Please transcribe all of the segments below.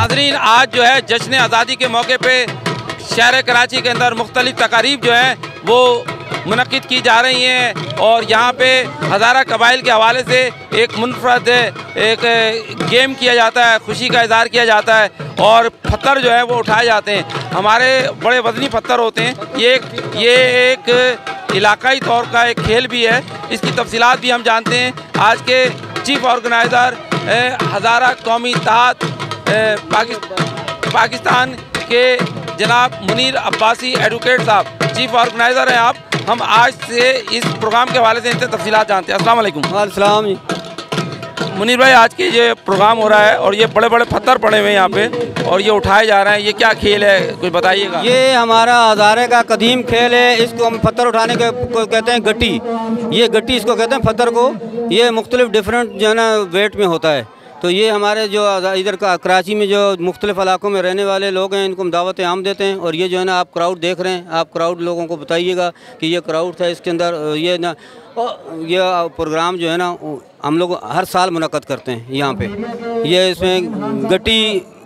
नाज़रीन, आज जो है जश्न आज़ादी के मौके पे शहर कराची के अंदर मुख्तलिफ तकारीब जो हैं वो मुनक़िद की जा रही हैं और यहाँ पे हज़ारा कबाइल के हवाले से एक मुनफरद एक गेम किया जाता है, खुशी का इज़हार किया जाता है और पत्थर जो है वो उठाए जाते हैं। हमारे बड़े वज़नी पत्थर होते हैं। ये एक इलाकाई तौर का एक खेल भी है। इसकी तफसीलात भी हम जानते हैं। आज के चीफ़ ऑर्गेनाइज़र हज़ारा कौमी इत्तेहाद पाकिस्तान के जनाब मुनीर अब्बासी एडवोकेट साहब चीफ़ ऑर्गेनाइज़र हैं आप। हम आज से इस प्रोग्राम के हवाले से इनसे तफसीलात जानते हैं। अस्सलाम वालेकुम। वालेकुम जी। मुनीर भाई, आज के ये प्रोग्राम हो रहा है और ये बड़े बड़े पत्थर पड़े हुए हैं यहाँ पे और ये उठाए जा रहे हैं, ये क्या खेल है, कुछ बताइएगा। ये हमारा हज़ारे का कदीम खेल है। इसको हम पत्थर उठाने के को कहते हैं गट्टी। ये गट्टी इसको कहते हैं पत्थर को। ये मुख्तलिफ डिफरेंट जो है ना वेट में होता है। तो ये हमारे जो इधर का कराची में जो मुख्तलिफ इलाकों में रहने वाले लोग हैं इनको हम दावत आम देते हैं। और ये जो है ना आप क्राउड देख रहे हैं, आप क्राउड लोगों को बताइएगा कि ये क्राउड था। इसके अंदर ये ना ये प्रोग्राम जो है ना हम लोग हर साल मुनक़्क़द करते हैं यहाँ पे। ये इसमें गट्टी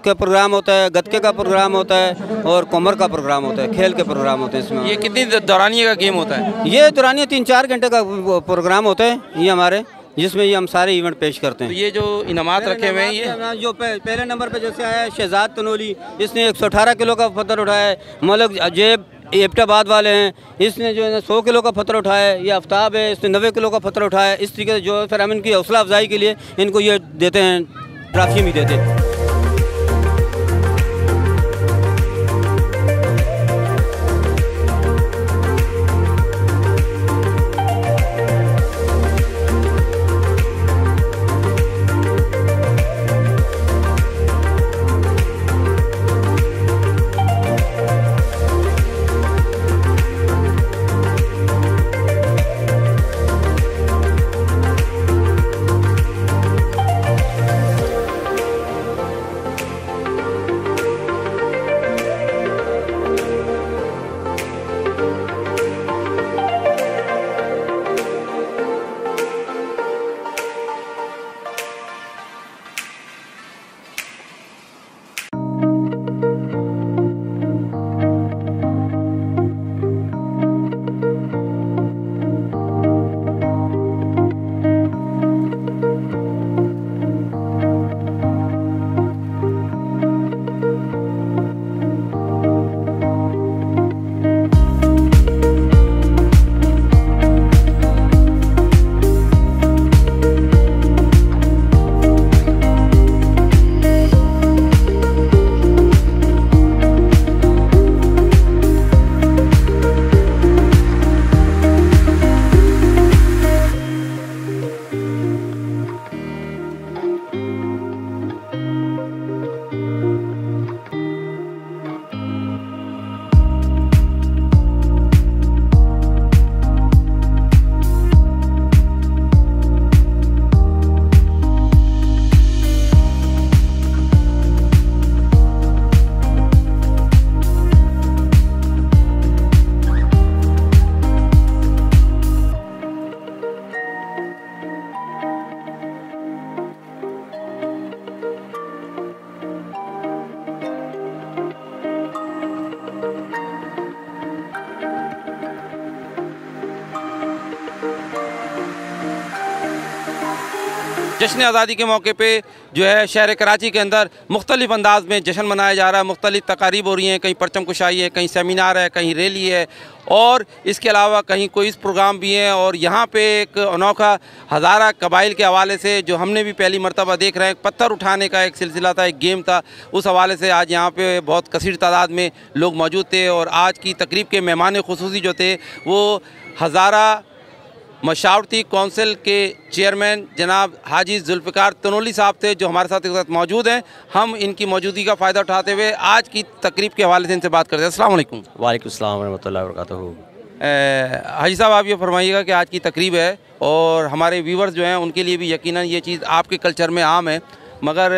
का प्रोग्राम होता है, गतके का प्रोग्राम होता है और कमर का प्रोग्राम होता है, खेल के प्रोग्राम होते हैं इसमें। ये कितनी दौरानिए का गेम होता है? ये दौरानिए 3-4 घंटे का प्रोग्राम होता है ये हमारे, जिसमें ये हम सारे इवेंट पेश करते हैं। तो ये जो इनामात रखे हुए हैं, ये जो पहले नंबर पे जैसे आया है शहजाद तनोली, इसने 118 किलो का पत्थर उठाया है। मलक अजेब एबटाबाद वाले हैं, इसने जो है 100 किलो का पत्थर उठाया है। ये आफ्ताब है, इसने 90 किलो का पत्थर उठाया है। इस तरीके से जो फिर हम इनकी हौसला अफजाई के लिए इनको ये देते हैं, ट्रॉफी भी देते हैं। जश्न आज़ादी के मौके पे जो है शहर कराची के अंदर मुख्तलिफ़ अंदाज में जश्न मनाया जा रहा है। मुख्तलिफ़ तकारीब हो रही हैं, कहीं परचम कुशाई है, कहीं सेमिनार है, कहीं रैली है और इसके अलावा कहीं कोई इस प्रोग्राम भी हैं। और यहाँ पे एक अनोखा हज़ारा कबाइल के हवाले से जो हमने भी पहली मरतबा देख रहे हैं, पत्थर उठाने का एक सिलसिला था, एक गेम था। उस हवाले से आज यहाँ पे बहुत कसीर तादाद में लोग मौजूद थे और आज की तकरीब के मेहमान खुसूसी जो थे वो हज़ारा मशावरती कौंसिल के चेयरमैन जनाब हाजी जुल्फ़िकार तनोली साहब थे, जो हमारे साथ एक साथ मौजूद हैं। हम इनकी मौजूदगी का फ़ायदा उठाते हुए आज की तकरीब के हवाले से इनसे बात करते हैं। अस्सलाम वालेकुम। वालेकुम अस्सलाम व रहमतुल्लाहि व बरकातहू। हाजी साहब, आप ये फरमाइएगा कि आज की तकरीब है और हमारे व्यूवर्स जो हैं उनके लिए भी यकीनन ये चीज़ आपके कल्चर में आम है, मगर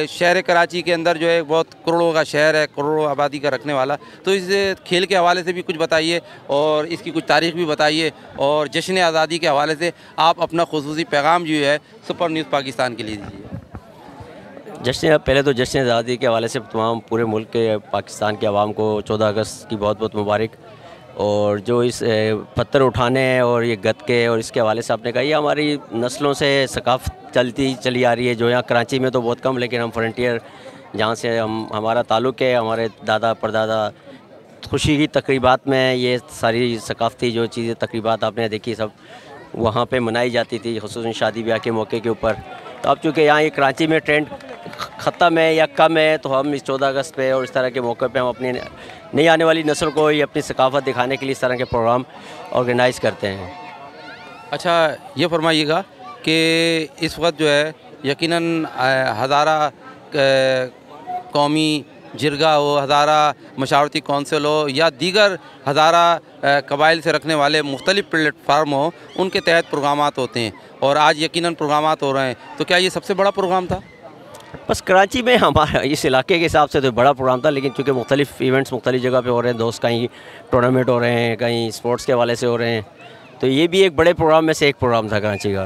शहर कराची के अंदर जो है बहुत करोड़ों का शहर है, करोड़ों आबादी का रखने वाला, तो इस खेल के हवाले से भी कुछ बताइए और इसकी कुछ तारीख़ भी बताइए और जश्न आज़ादी के हवाले से आप अपना खुसूसी पैगाम जो है सुपर न्यूज़ पाकिस्तान के लिए दीजिए। पहले तो जश्न आज़ादी के हवाले से तमाम पूरे मुल्क के पाकिस्तान के अवाम को 14 अगस्त की बहुत बहुत मुबारक। और जो इस पत्थर उठाने और ये गत्के और इसके हवाले से आपने कहा, ये हमारी नस्लों से सकाफ़त चलती चली आ रही है, जो यहाँ कराची में तो बहुत कम, लेकिन हम फ्रंटियर जहाँ से हमारा ताल्लुक़ है, हमारे दादा परदादा खुशी की तकरीबात में ये सारी सकाफ़ती जो चीज़ें तकरीबात आपने देखी सब वहाँ पे मनाई जाती थी, ख़ुसूसन शादी ब्याह के मौके के ऊपर। तो अब चूँकि यहाँ ये कराची में ट्रेंड ख़त्म है या कम है, तो हम इस 14 अगस्त पे और इस तरह के मौके पे हम अपनी नई आने वाली नस्ल को ये अपनी सकाफ़त दिखाने के लिए इस तरह के प्रोग्राम ऑर्गेनाइज़ करते हैं। अच्छा, ये फरमाइएगा कि इस वक्त जो है यकीनन हज़ारा कौमी जिरगा हो, हज़ारा मशावरती कौंसिल हो या दीगर हज़ारा कबाइल से रखने वाले मुख्तलिफ़ प्लेटफार्म हो, उनके तहत प्रोग्रामात होते हैं और आज यकीनन प्रोग्रामात हो रहे हैं। तो क्या ये सबसे बड़ा प्रोग्राम था? बस कराची में हमारा इस इलाके के हिसाब से तो बड़ा प्रोग्राम था, लेकिन चूँकि मुख्तलिफ़ इवेंट्स मुख्तलिफ़ जगह पे हो रहे हैं, दोस्त कहीं टूर्नामेंट हो रहे हैं, कहीं स्पोर्ट्स के हवाले से हो रहे हैं, तो ये भी एक बड़े प्रोग्राम में से एक प्रोग्राम था कराची का।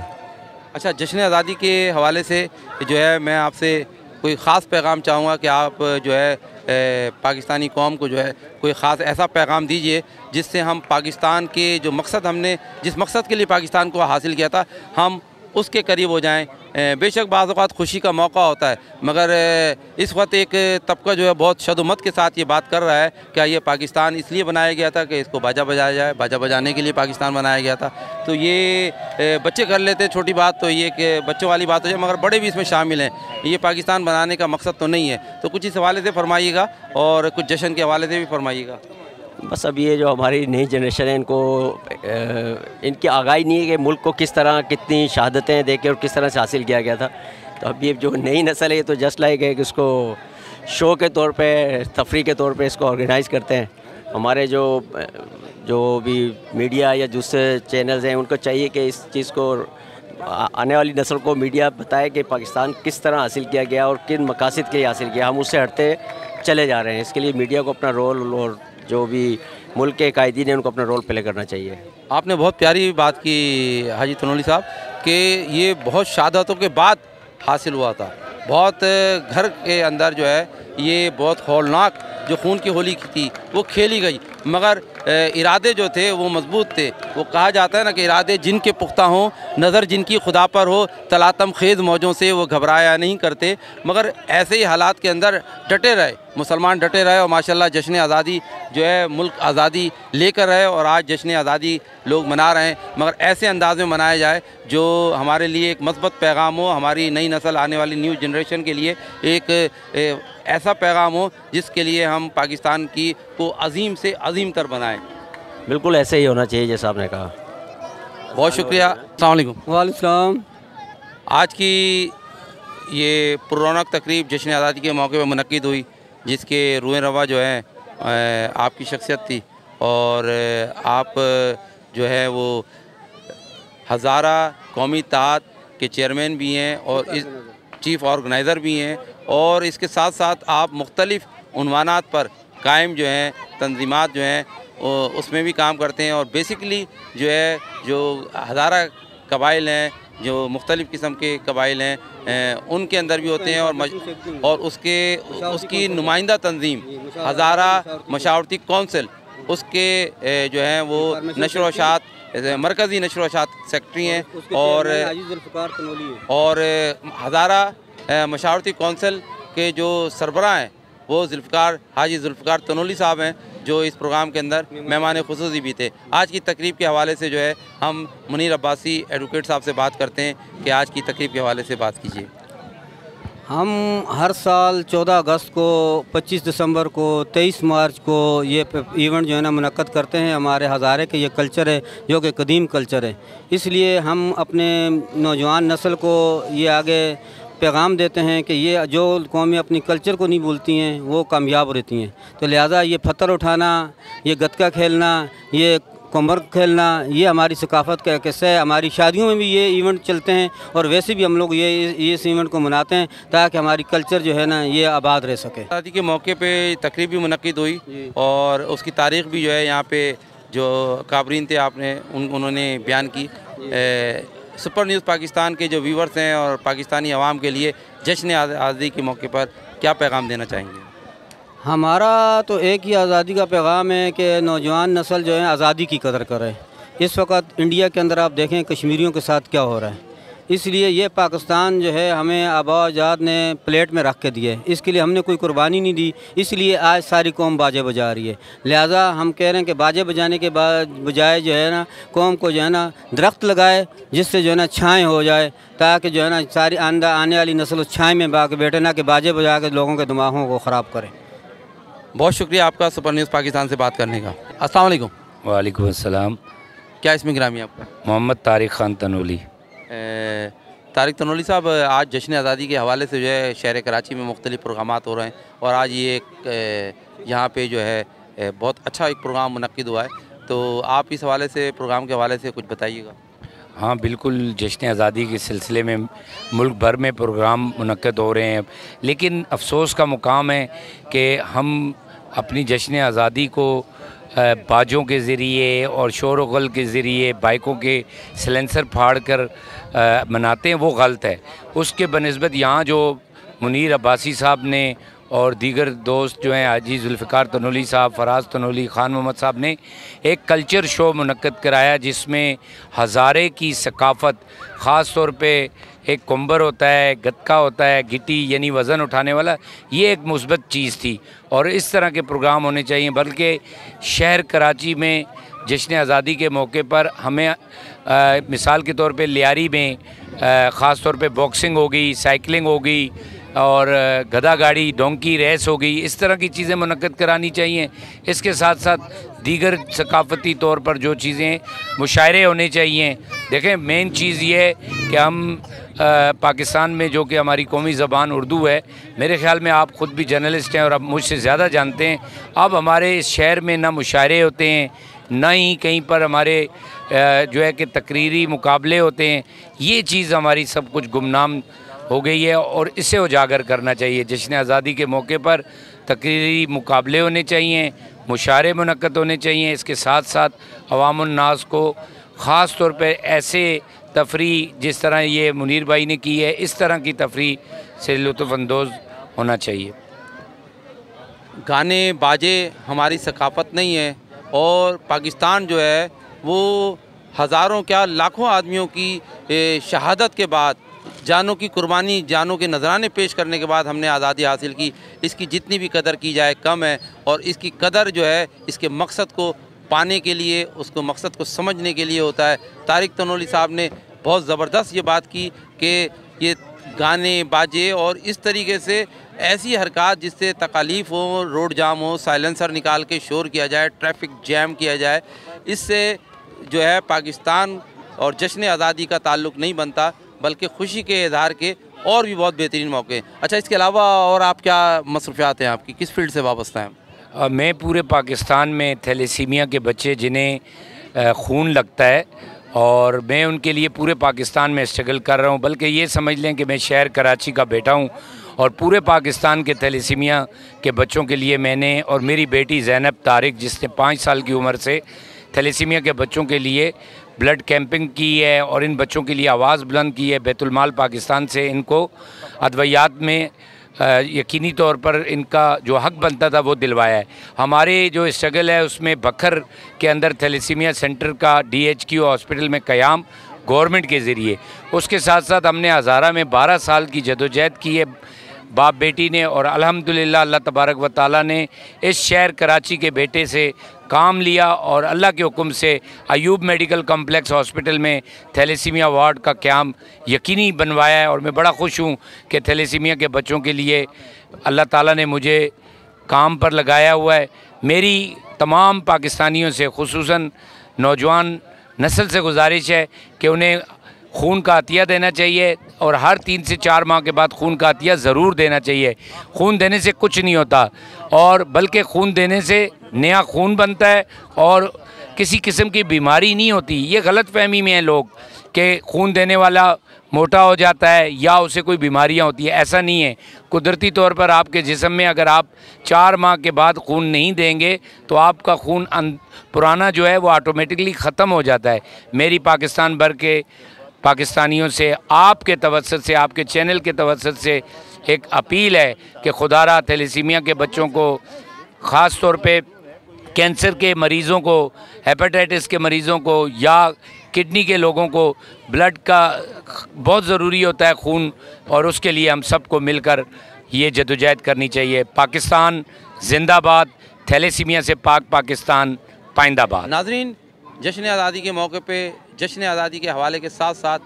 अच्छा, जश्न आज़ादी के हवाले से जो है मैं आपसे कोई ख़ास पैगाम चाहूँगा कि आप जो है पाकिस्तानी कौम को जो है कोई ख़ास ऐसा पैगाम दीजिए जिससे हम पाकिस्तान के जो मकसद हमने जिस मकसद के लिए पाकिस्तान को हासिल किया था हम उसके करीब हो जाएं। बेशक बाज़ औक़ात खुशी का मौका होता है, मगर इस वक्त एक तबका जो है बहुत शदुमत के साथ ये बात कर रहा है क्या ये पाकिस्तान इसलिए बनाया गया था कि इसको बाजा बजाया जाए, बाजा बजाने के लिए पाकिस्तान बनाया गया था। तो ये बच्चे कर लेते हैं छोटी बात, तो ये कि बच्चों वाली बात हो जाए, मगर बड़े भी इसमें शामिल हैं। ये पाकिस्तान बनाने का मकसद तो नहीं है। तो कुछ इस हवाले से फरमाइएगा और कुछ जश्न के हवाले से भी फरमाइएगा। बस अब ये जो हमारी नई जनरेशन है, इनको इनकी आगाही नहीं है कि मुल्क को किस तरह कितनी शहादतें देके और किस तरह से हासिल किया गया था। तो अब ये जो नई नस्ल है, तो जस्ट लाइक है कि इसको शो के तौर पे, तफरी के तौर पे इसको ऑर्गेनाइज़ करते हैं। हमारे जो भी मीडिया या दूसरे चैनल्स हैं, उनको चाहिए कि इस चीज़ को आने वाली नस्ल को मीडिया बताए कि पाकिस्तान किस तरह हासिल किया गया और किन मकासद के लिए हासिल किया। हम उससे हटते चले जा रहे हैं। इसके लिए मीडिया को अपना रोल और जो भी मुल्क के कायदीन हैं उनको अपना रोल प्ले करना चाहिए। आपने बहुत प्यारी बात की हाजी तनोली साहब कि ये बहुत शहादतों के बाद हासिल हुआ था। बहुत घर के अंदर जो है ये बहुत हौलनाक जो खून की होली थी वो खेली गई, मगर इरादे जो थे वो मजबूत थे। वो कहा जाता है ना कि इरादे जिनके पुख्ता हों, नज़र जिनकी खुदा पर हो, तलातम खेज़ मौजों से वो घबराया नहीं करते। मगर ऐसे ही हालात के अंदर डटे रहे, मुसलमान डटे रहे और माशाल्लाह जश्न आज़ादी जो है मुल्क आज़ादी लेकर रहे और आज जश्न आज़ादी लोग मना रहे हैं, मगर ऐसे अंदाज में मनाया जाए जो हमारे लिए एक मस्बत पैगाम हो, हमारी नई नस्ल आने वाली न्यू जनरेशन के लिए एक ऐसा पैगाम हो जिसके लिए हम पाकिस्तान की को अजीम से अजीम तर बनाएं। बिल्कुल ऐसे ही होना चाहिए जैसा आपने कहा। बहुत शुक्रिया। अस्सलाम वालेकुम। वालेकुम। आज की ये पुररौनक तकरीब जश्न आज़ादी के मौके पर मुनक्किद हुई, जिसके रूए रवा जो है आपकी शख्सियत थी और आप जो है वो हज़ारा कौमी इत्तेहाद के चेयरमैन भी हैं और इस चीफ़ ऑर्गेनाइज़र भी हैं और इसके साथ साथ आप मुख्तलिफ़ उन्वानात पर कायम जो हैं तंजीमात जो हैं उसमें भी काम करते हैं। और बेसिकली जो है जो हज़ारा कबाइल हैं, जो मुख्तलिफ़ किस्म के कबाइल हैं, उनके अंदर भी होते हैं और उसकी नुमाइंदा तंजीम हज़ारा मशावरती कौंसिल उसके जो हैं वो नशर व शात मरकज़ी नशर व शात सेक्रेटरी हैं और हज़ारा मशावरती कौंसिल के जो सरबराह हैं वो हाजी जुल्फ़िकार तनोली साहब हैं, जो इस प्रोग्राम के अंदर मेहमान खुसूसी भी थे। आज की तकरीब के हवाले से जो है हम मुनीर अब्बासी एडवोकेट साहब से बात करते हैं कि आज की तकरीब के हवाले से बात कीजिए। हम हर साल 14 अगस्त को, 25 दिसंबर को, 23 मार्च को ये इवेंट जो है ना मुनक्कद करते हैं। हमारे हज़ारे के ये कल्चर है जो कि कदीम कल्चर है, इसलिए हम अपने नौजवान नस्ल को ये आगे पैगाम देते हैं कि ये जो कौमें अपनी कल्चर को नहीं भूलती हैं वो कामयाब रहती हैं। तो लिहाजा ये पत्थर उठाना, ये गतका खेलना, ये कमर खेलना, ये हमारी सकाफ़त का किस्सा है। हमारी शादियों में भी ये इवेंट चलते हैं और वैसे भी हम लोग ये इस इवेंट को मनाते हैं ताकि हमारी कल्चर जो है ना ये आबाद रह सके। शादी के मौके पे तकरीब भी मुनक्किद हुई और उसकी तारीख़ भी जो है यहाँ पे जो काबरीन थे उन्होंने बयान की। सुपर न्यूज़ पाकिस्तान के जो व्यूवर्स हैं और पाकिस्तानी अवाम के लिए जश्न आज़ादी के मौके पर क्या पैगाम देना चाहेंगे? हमारा तो एक ही आज़ादी का पैगाम है कि नौजवान नस्ल जो है आज़ादी की कदर करे। इस वक्त इंडिया के अंदर आप देखें कश्मीरियों के साथ क्या हो रहा है, इसलिए ये पाकिस्तान जो है हमें आबा आज़ाद ने प्लेट में रख के दिए, इसके लिए हमने कोई कुर्बानी नहीं दी, इसलिए आज सारी कौम बाजे बजा रही है। लिहाजा हम कह रहे हैं कि बाजे बजाने के बाद बजाय जो है ना कौम को जो है ना दरख्त लगाए, जिससे जो है ना छाएँ हो जाए, ताकि जो है ना सारी आने वाली नस्ल उस छाएँ में बाके बैठे, ना कि बाजे बजा के लोगों के दिमागों को ख़राब करें। बहुत शुक्रिया आपका सुपर न्यूज़ पाकिस्तान से बात करने का। अस्सलाम वालेकुम। वालेकुम अस्सलाम। क्या इसमें गिरामी आपका? मोहम्मद तारिक ख़ान तनोली। तारिक तनोली साहब, आज जश्न आज़ादी के हवाले से जो है शहर कराची में मुख्तलिफ़ प्रोग्रामात हो रहे हैं और आज ये एक यहाँ पे जो है बहुत अच्छा एक प्रोग्राम मुनक्किद हुआ है, तो आप इस हवाले से प्रोग्राम के हवाले से कुछ बताइएगा। हाँ बिल्कुल, जश्न आज़ादी के सिलसिले में मुल्क भर में प्रोग्राम मुनक्किद हो रहे हैं, लेकिन अफसोस का मुकाम है कि हम अपनी जश्न आज़ादी को बाजों के ज़रिए और शोर गल के ज़रिए बाइकों के सिलेंसर फाड़ कर मनाते हैं, वो गलत है। उसके बनिस्बत यहाँ जो मुनीर अब्बासी साहब ने और दीगर दोस्त जो हैं हाजी जुल्फ़िकार तनोली साहब, फराज तनोली, ख़ान मोहम्मद साहब ने एक कल्चर शो मुनक्किद कराया, जिसमें हज़ारे की सकाफ़त, ख़ास तौर पे एक कुंबर होता है, गतका होता है, गिट्टी यानी वज़न उठाने वाला, ये एक मुस्बत चीज़ थी और इस तरह के प्रोग्राम होने चाहिए। बल्कि शहर कराची में जश्न आज़ादी के मौके पर हमें मिसाल के तौर पे लियारी में ख़ास तौर पे बॉक्सिंग हो गई, साइकिलिंग हो गई और गधा गाड़ी, डोंकी रेस हो गई, इस तरह की चीज़ें मुनक्किद करानी चाहिए। इसके साथ साथ दीगर सकाफ़ती तौर पर जो चीज़ें मुशायरे होने चाहिए। देखें, मेन चीज़ ये है कि हम पाकिस्तान में जो कि हमारी कौमी ज़बान उर्दू है, मेरे ख़्याल में आप ख़ुद भी जर्नलिस्ट हैं और आप मुझसे ज़्यादा जानते हैं, अब हमारे इस शहर में ना मुशायरे होते हैं, ना ही कहीं पर हमारे जो है कि तकरीरी मुकाबले होते हैं। ये चीज़ हमारी सब कुछ गुमनाम हो गई है और इसे उजागर करना चाहिए। जश्न आज़ादी के मौके पर तकरीरी मुकाबले होने चाहिए, मुशायरे मुनक्किद होने चाहिए। इसके साथ साथ अवामुन्नास को ख़ास तौर पर ऐसे तफरी जिस तरह ये मुनीर भाई ने की है, इस तरह की तफरी से लुत्फ़अंदोज़ होना चाहिए। गाने बाजे हमारी सकाफ़त नहीं है और पाकिस्तान जो है वो हज़ारों क्या लाखों आदमियों की शहादत के बाद, जानों की कुर्बानी, जानों के नजराने पेश करने के बाद हमने आज़ादी हासिल की। इसकी जितनी भी कदर की जाए कम है और इसकी कदर जो है इसके मकसद को पाने के लिए, उसको मकसद को समझने के लिए होता है। तारिक तनोली साहब ने बहुत ज़बरदस्त ये बात की कि ये गाने बाजे और इस तरीके से ऐसी हरकत जिससे तकालीफ हो, रोड जाम हो, साइलेंसर निकाल के शोर किया जाए, ट्रैफिक जैम किया जाए, इससे जो है पाकिस्तान और जश्न आज़ादी का ताल्लुक़ नहीं बनता, बल्कि खुशी के इजहार के और भी बहुत बेहतरीन मौके हैं। अच्छा, इसके अलावा और आप क्या मसरूफ़ियात हैं आपकी, किस फील्ड से वाबस्ता हैं? मैं पूरे पाकिस्तान में थैलेसीमिया के बच्चे जिन्हें खून लगता है और मैं उनके लिए पूरे पाकिस्तान में स्ट्रगल कर रहा हूँ। बल्कि ये समझ लें कि मैं शहर कराची का बेटा हूँ और पूरे पाकिस्तान के थैलेसीमिया के बच्चों के लिए मैंने और मेरी बेटी ज़ैनब तारिक, जिसने 5 साल की उम्र से थैलेसीमिया के बच्चों के लिए ब्लड कैंपिंग की है और इन बच्चों के लिए आवाज़ बुलंद की है। बैतुल-माल पाकिस्तान से इनको अद्वियात में यकीनी तौर पर इनका जो हक़ बनता था वो दिलवाया है। हमारे जो स्ट्रगल है उसमें बखर के अंदर थैलेसीमिया सेंटर का DHQ हॉस्पिटल में क़याम गवर्नमेंट के ज़रिए, उसके साथ साथ हमने हज़ारा में 12 साल की जदोजहद की है बाप बेटी ने और अल्हम्दुलिल्लाह अल्लाह तबारक व तआला ने इस शहर कराची के बेटे से काम लिया और अल्लाह के हुक्म से अयूब मेडिकल कम्प्लेक्स हॉस्पिटल में थैलेसीमिया वार्ड का क़याम यकीनी बनवाया है और मैं बड़ा खुश हूँ कि थैलेसीमिया के बच्चों के लिए अल्लाह ताला ने मुझे काम पर लगाया हुआ है। मेरी तमाम पाकिस्तानियों से, खुसूसन नौजवान नस्ल से गुजारिश है कि उन्हें खून का अतिया देना चाहिए और हर 3 से 4 माह के बाद खून का अतिया ज़रूर देना चाहिए। खून देने से कुछ नहीं होता और बल्कि खून देने से नया खून बनता है और किसी किस्म की बीमारी नहीं होती। ये गलत फहमी में है लोग कि खून देने वाला मोटा हो जाता है या उसे कोई बीमारियां होती है, ऐसा नहीं है। कुदरती तौर पर आपके जिस्म में अगर आप 4 माह के बाद खून नहीं देंगे तो आपका खून पुराना जो है वो ऑटोमेटिकली ख़त्म हो जाता है। मेरी पाकिस्तान भर के पाकिस्तानियों से, आपके तवज्जुह से, आपके चैनल के तवज्जुह से एक अपील है कि खुदारा थैलेसीमिया के बच्चों को, ख़ास तौर पे कैंसर के मरीज़ों को, हेपेटाइटिस के मरीज़ों को या किडनी के लोगों को ब्लड का बहुत ज़रूरी होता है, खून, और उसके लिए हम सबको मिलकर ये जदोजहद करनी चाहिए। पाकिस्तान जिंदाबाद, थैलेसीमिया से पाक पाकिस्तान पाइंदाबाद। नाज़रीन, जश्न आज़ादी के मौके पे जश्न आज़ादी के हवाले के साथ साथ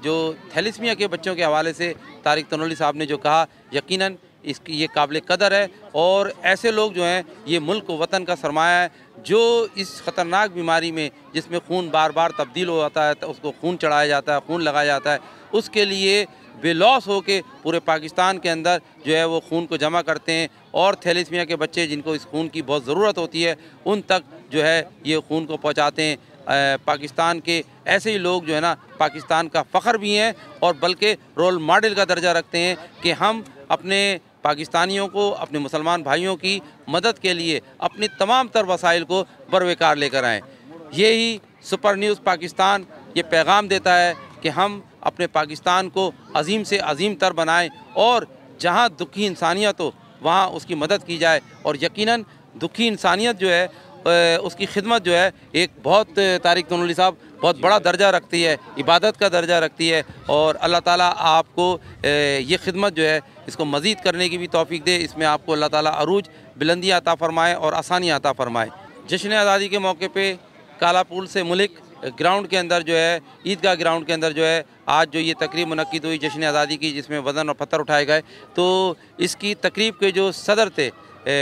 जो थैलेसीमिया के बच्चों के हवाले से तारिक तनोली साहब ने जो कहा, यकीनन इसकी ये काबिल कदर है। और ऐसे लोग जो हैं, ये मुल्क वतन का सरमाया है, जो इस ख़तरनाक बीमारी में जिसमें खून बार बार तब्दील हो जाता है, तो उसको खून चढ़ाया जाता है, खून लगाया जाता है, उसके लिए बेलौस हो के पूरे पाकिस्तान के अंदर जो है वो खून को जमा करते हैं। और थैलेसीमिया के बच्चे जिनको इस खून की बहुत ज़रूरत होती है, उन तक जो है ये खून को पहुँचाते हैं। पाकिस्तान के ऐसे ही लोग जो है ना, पाकिस्तान का फ़ख्र भी हैं और बल्कि रोल मॉडल का दर्जा रखते हैं कि हम अपने पाकिस्तानियों को, अपने मुसलमान भाइयों की मदद के लिए अपनी तमाम तर वसाइल को बरवेकार लेकर आएँ। यही सुपर न्यूज़ पाकिस्तान ये पैगाम देता है कि हम अपने पाकिस्तान को अजीम से अजीम तर बनाएँ और जहाँ दुखी इंसानियत हो वहाँ उसकी मदद की जाए। और यकीनन दुखी इंसानियत जो है उसकी खिदमत जो है एक बहुत, तारिक तनोली साहब, बहुत बड़ा दर्जा रखती है, इबादत का दर्जा रखती है। और अल्लाह ताला आपको ये खिदमत जो है इसको मज़ीद करने की भी तौफीक दे। इसमें आपको अल्लाह ताला अरूज, बुलंदी अता फ़रमाए और आसानी अता फ़रमाए। जश्न आज़ादी के मौके पे कालापुल से मुल्क ग्राउंड के अंदर जो है, ईदगाह ग्राउंड के अंदर जो है, आज जो ये तकरीब मुनक्किद हुई जश्न आज़ादी की, जिसमें वज़न और पत्थर उठाए गए, तो इसकी तकरीब के जो सदर थे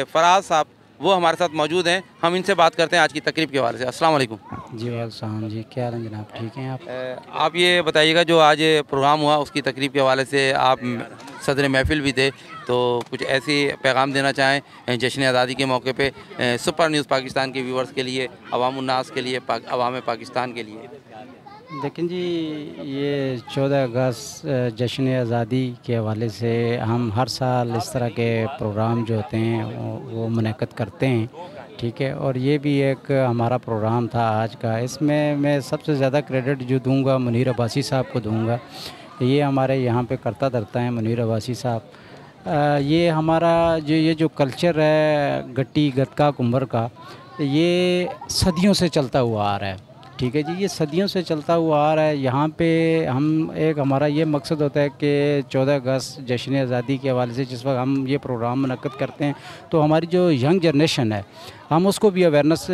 फराज साहब, वो हमारे साथ मौजूद हैं। हम इनसे बात करते हैं आज की तकरीब के हवाले से। अस्सलाम वालेकुम। जी वालेकुम जी, क्या हाल है जनाब, ठीक हैं आप? आप ये बताइएगा, जो आज प्रोग्राम हुआ उसकी तकरीब के हवाले से आप सदर महफिल भी थे, तो कुछ ऐसी पैगाम देना चाहें जश्न आज़ादी के मौके पे सुपर न्यूज़ पाकिस्तान के व्यूवर्स के लिए, अवामुन्नास के लिए, अवाम पाकिस्तान के लिए? देखें जी, ये 14 अगस्त जश्न आज़ादी के हवाले से हम हर साल इस तरह के प्रोग्राम जो होते हैं वो मुनक़्क़िद करते हैं, ठीक है। और ये भी एक हमारा प्रोग्राम था आज का। इसमें मैं सबसे ज़्यादा क्रेडिट जो दूंगा मुनीर अब्बासी साहब को दूंगा। ये हमारे यहाँ पे करता धरता है मुनीर अब्बासी साहब। ये हमारा जो कल्चर है गट्टी गतका कुंभर का, ये सदियों से चलता हुआ आ रहा है, ठीक है जी। ये सदियों से चलता हुआ आ रहा है। यहाँ पे हम एक हमारा ये मकसद होता है कि 14 अगस्त जश्न आज़ादी के हवाले से जिस वक्त हम ये प्रोग्राम मुनक़्क़िद करते हैं, तो हमारी जो यंग जनरेशन है, हम उसको भी अवेयरनेस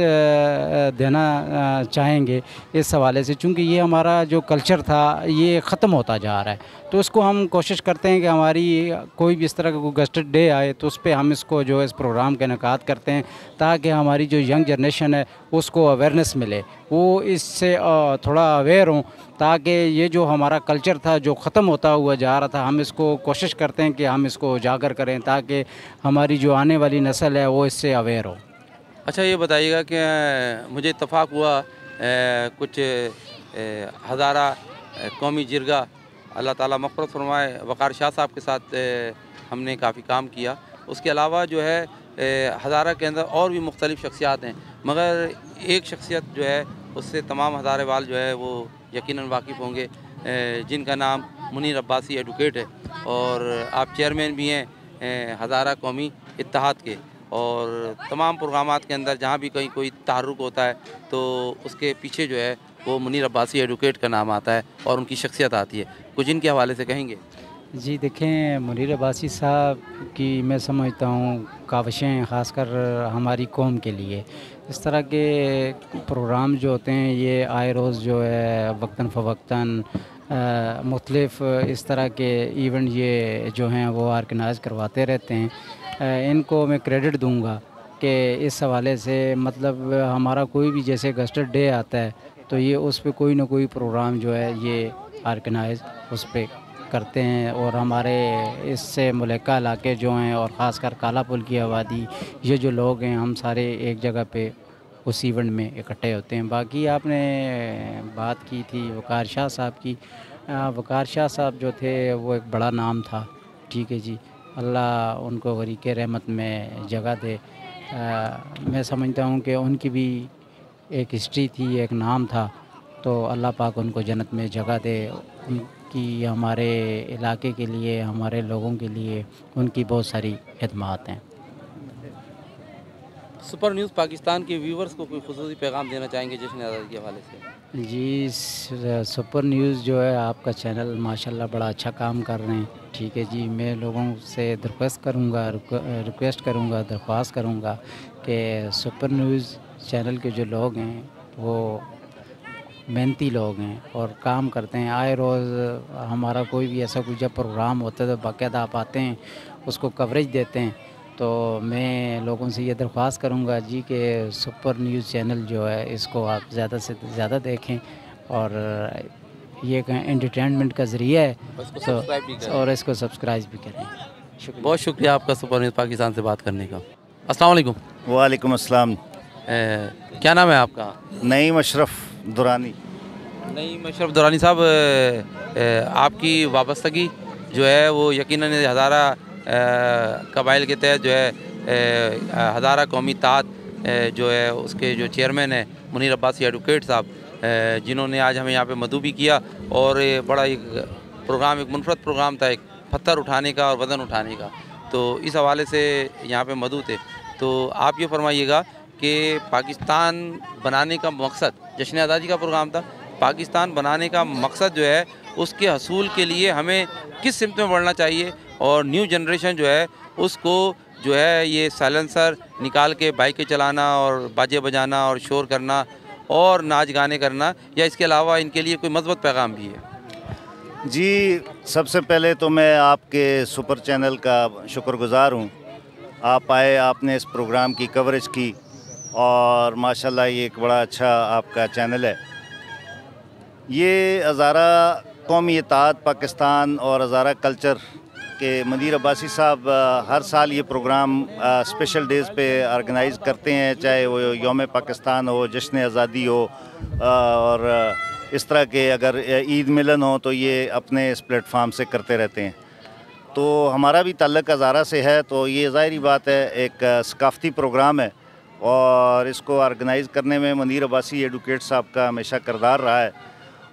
देना चाहेंगे इस हवाले से, चूँकि ये हमारा जो कल्चर था ये ख़त्म होता जा रहा है। तो उसको हम कोशिश करते हैं कि हमारी कोई भी इस तरह का कोई गस्टेड डे आए तो उस पर हम इसको जो है इस प्रोग्राम का इनेकाद करते हैं, ताकि हमारी जो यंग जनरेशन है उसको अवेयरनेस मिले, वो इससे थोड़ा अवेयर हों, ताकि ये जो हमारा कल्चर था जो ख़त्म होता हुआ जा रहा था, हम इसको कोशिश करते हैं कि हम इसको उजागर करें, ताकि हमारी जो आने वाली नस्ल है वो इससे अवेयर हो। अच्छा, ये बताइएगा कि मुझे इत्तफ़ाक़ हुआ कुछ हज़ारा कौमी जिरगा, अल्लाह ताला मग़फ़िरत फ़रमाए, वक़ार शाह साहब के साथ हमने काफ़ी काम किया। उसके अलावा जो है हज़ारा के अंदर और भी मुख्तलिफ़ शख्सियात हैं, मगर एक शख्सियत जो है उससे तमाम हज़ारे वाल जो है वो यकीनन वाकिफ़ होंगे, जिनका नाम मुनीर अब्बासी एडवोकेट है और आप चेयरमैन भी हैं हज़ारा कौमी इत्तेहाद के। और तमाम प्रोग्रामात के अंदर जहाँ भी कहीं कोई तहर्रुक होता है तो उसके पीछे जो है वो मुनीर अब्बासी एडवोकेट का नाम आता है और उनकी शख्सियत आती है। कुछ इनके हवाले से कहेंगे? जी देखें, मुनीर अब्बासी साहब की मैं समझता हूँ काविशें ख़ासकर हमारी कौम के लिए, इस तरह के प्रोग्राम जो होते हैं ये आए रोज़ जो है वक्तन फ़वक्तन मुख्तलिफ़ इस तरह के इवेंट ये जो हैं वो ऑर्गेनाइज़ करवाते रहते हैं। इनको मैं क्रेडिट दूंगा कि इस हवाले से, मतलब हमारा कोई भी जैसे गस्टेड डे आता है तो ये उस पे कोई ना कोई प्रोग्राम जो है ये ऑर्गेनाइज़ उस पे करते हैं। और हमारे इससे मुल्का इलाके जो हैं और ख़ासकर कालापुल की आबादी, ये जो लोग हैं, हम सारे एक जगह पे उस इवेंट में इकट्ठे होते हैं। बाकी आपने बात की थी वक़ार शाह साहब की। वक़ार शाह साहब जो थे वो एक बड़ा नाम था, ठीक है जी। अल्लाह उनको गरीक़ रहमत में जगह दे। मैं समझता हूँ कि उनकी भी एक हिस्ट्री थी, एक नाम था, तो अल्लाह पाक उनको जन्नत में जगह दे। कि हमारे इलाके के लिए, हमारे लोगों के लिए उनकी बहुत सारी खिदमत हैं। सुपर न्यूज़ पाकिस्तान के व्यूवर्स को कोई खुसूसी पैगाम देना चाहेंगे जश्न आज़ादी के हवाले से? जी, सुपर न्यूज़ जो है आपका चैनल माशाल्लाह बड़ा अच्छा काम कर रहे हैं। ठीक है जी, मैं लोगों से रिक्वेस्ट करूँगा, दरख्वास्त करूँगा कि सुपर न्यूज़ चैनल के जो लोग हैं वो मेहनती लोग हैं और काम करते हैं। आए रोज़ हमारा कोई भी ऐसा कोई जब प्रोग्राम होता है तो बाकायदा आप आते हैं, उसको कवरेज देते हैं। तो मैं लोगों से ये दरख्वास्त करूँगा जी कि सुपर न्यूज़ चैनल जो है इसको आप ज़्यादा से ज़्यादा देखें और ये एक एंटरटेनमेंट का ज़रिया है तो और इसको सब्सक्राइब भी करें। शुक्रिया। बहुत शुक्रिया आपका सुपर न्यूज़ पाकिस्तान से बात करने का। अस्सलाम वालेकुम। वालेकुम अस्सलाम। क्या नाम है आपका? नईम अशरफ दुरानी। नईम अशरफ दुरानी साहब, आपकी वाबस्तगी जो है वो यकीनन हज़ारा कबाइल के तहत जो है हज़ारा कौमी ताद जो है उसके जो चेयरमैन है मुनीर अब्बासी एडवोकेट साहब, जिन्होंने आज हमें यहाँ पे मदऊ भी किया और ये बड़ा एक प्रोग्राम, एक मुनफरद प्रोग्राम था, एक पत्थर उठाने का और वज़न उठाने का। तो इस हवाले से यहाँ पे मदऊ थे। तो आप ये फरमाइएगा कि पाकिस्तान बनाने का मकसद, जश्न आज़ादी का प्रोग्राम था, पाकिस्तान बनाने का मकसद जो है उसके हसूल के लिए हमें किस सिमत में बढ़ना चाहिए और न्यू जनरेशन जो है उसको जो है ये साइलेंसर निकाल के बाइकें चलाना और बाजे बजाना और शोर करना और नाच गाने करना, या इसके अलावा इनके लिए कोई मज़बूत पैगाम भी है? जी, सबसे पहले तो मैं आपके सुपर चैनल का शुक्रगुज़ार हूँ। आप आए, आपने इस प्रोग्राम की कवरेज की और माशाल्लाह ये एक बड़ा अच्छा आपका चैनल है। ये हज़ारा कौमी इत्तेहाद पाकिस्तान और हज़ारा कल्चर के मुनीर अब्बासी साहब हर साल ये प्रोग्राम स्पेशल डेज़ पे ऑर्गेनाइज़ करते हैं, चाहे वो यौम पाकिस्तान हो, जश्न आज़ादी हो और इस तरह के अगर ईद मिलन हो तो ये अपने इस प्लेटफार्म से करते रहते हैं। तो हमारा भी ताल्लुक़ हज़ारा से है, तो ये ज़ाहिरी बात है एक सकाफ़ती प्रोग्राम है और इसको ऑर्गेनाइज़ करने में मुनीर अब्बासी एडवोकेट साहब का हमेशा किरदार रहा है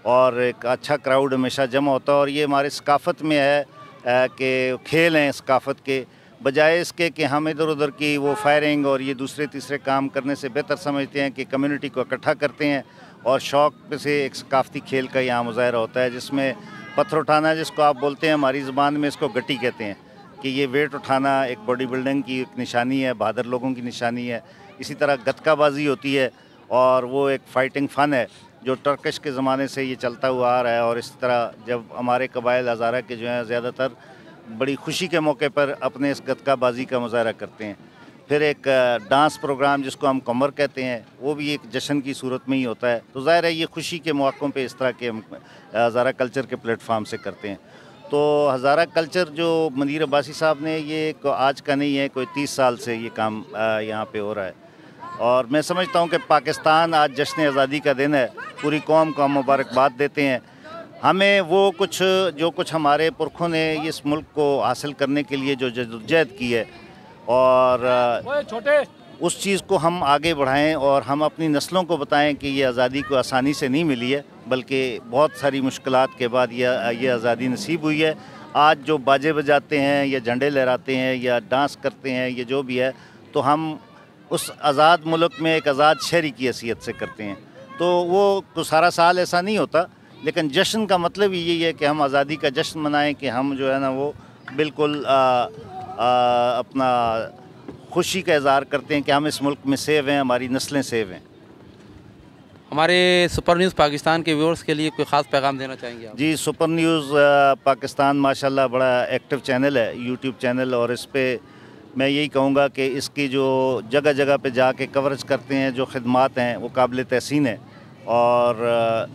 और एक अच्छा क्राउड हमेशा जमा होता है। और ये हमारे सकाफ़त में है कि खेल हैं सकाफ़त के, बजाय इसके कि हम इधर उधर की वो फायरिंग और ये दूसरे तीसरे काम करने से बेहतर समझते हैं कि कम्युनिटी को इकट्ठा करते हैं और शौक़ से एक सकाफ़ती खेल का यहाँ मुज़ाहरा होता है, जिसमें पत्थर उठाना, जिसको आप बोलते हैं हमारी ज़बान में इसको गट्टी कहते हैं, कि ये वेट उठाना एक बॉडी बिल्डिंग की एक निशानी है, बहादुर लोगों की निशानी है। इसी तरह गतकाबाजी होती है और वो एक फ़ाइटिंग फ़न है जो टर्किश के ज़माने से ये चलता हुआ आ रहा है। और इस तरह जब हमारे कबाइल हज़ारा के जो हैं ज़्यादातर बड़ी खुशी के मौके पर अपने इस गतकाबाजी का मुज़ाहरा करते हैं। फिर एक डांस प्रोग्राम जिसको हम कमर कहते हैं, वो भी एक जश्न की सूरत में ही होता है। तो ज़ाहिर है ये खुशी के मौक़ों पे इस तरह के हज़ारा कल्चर के प्लेटफार्म से करते हैं। तो हज़ारा कल्चर जो मुनीर अब्बासी साहब ने, ये आज का नहीं है, कोई 30 साल से ये काम यहाँ पे हो रहा है। और मैं समझता हूँ कि पाकिस्तान आज जश्न आज़ादी का दिन है, पूरी कौम को हम मुबारकबाद देते हैं। हमें वो जो कुछ हमारे पुरखों ने इस मुल्क को हासिल करने के लिए जो जद्दोजहद की है और उस चीज़ को हम आगे बढ़ाएं और हम अपनी नस्लों को बताएं कि ये आज़ादी को आसानी से नहीं मिली है, बल्कि बहुत सारी मुश्किलात के बाद ये आज़ादी नसीब हुई है। आज जो बाजे बजाते हैं या झंडे लहराते हैं या डांस करते हैं, ये जो भी है, तो हम उस आज़ाद मुल्क में एक आज़ाद शहरी की हैसियत से करते हैं। तो वो तो सारा साल ऐसा नहीं होता, लेकिन जश्न का मतलब ही यही है कि हम आज़ादी का जश्न मनाएं, कि हम जो है ना वो बिल्कुल अपना खुशी का इज़हार करते हैं कि हम इस मुल्क में सेव हैं, हमारी नस्लें सेव हैं। हमारे सुपर न्यूज़ पाकिस्तान के व्यूअर्स के लिए कोई ख़ास पैगाम देना चाहेंगे आप? जी, सुपर न्यूज़ पाकिस्तान माशाल्लाह बड़ा एक्टिव चैनल है, यूट्यूब चैनल, और इस पे मैं यही कहूँगा कि इसकी जो जगह जगह पे जाके कवरेज करते हैं, जो खिदमात हैं, वो काबिल तहसीन है और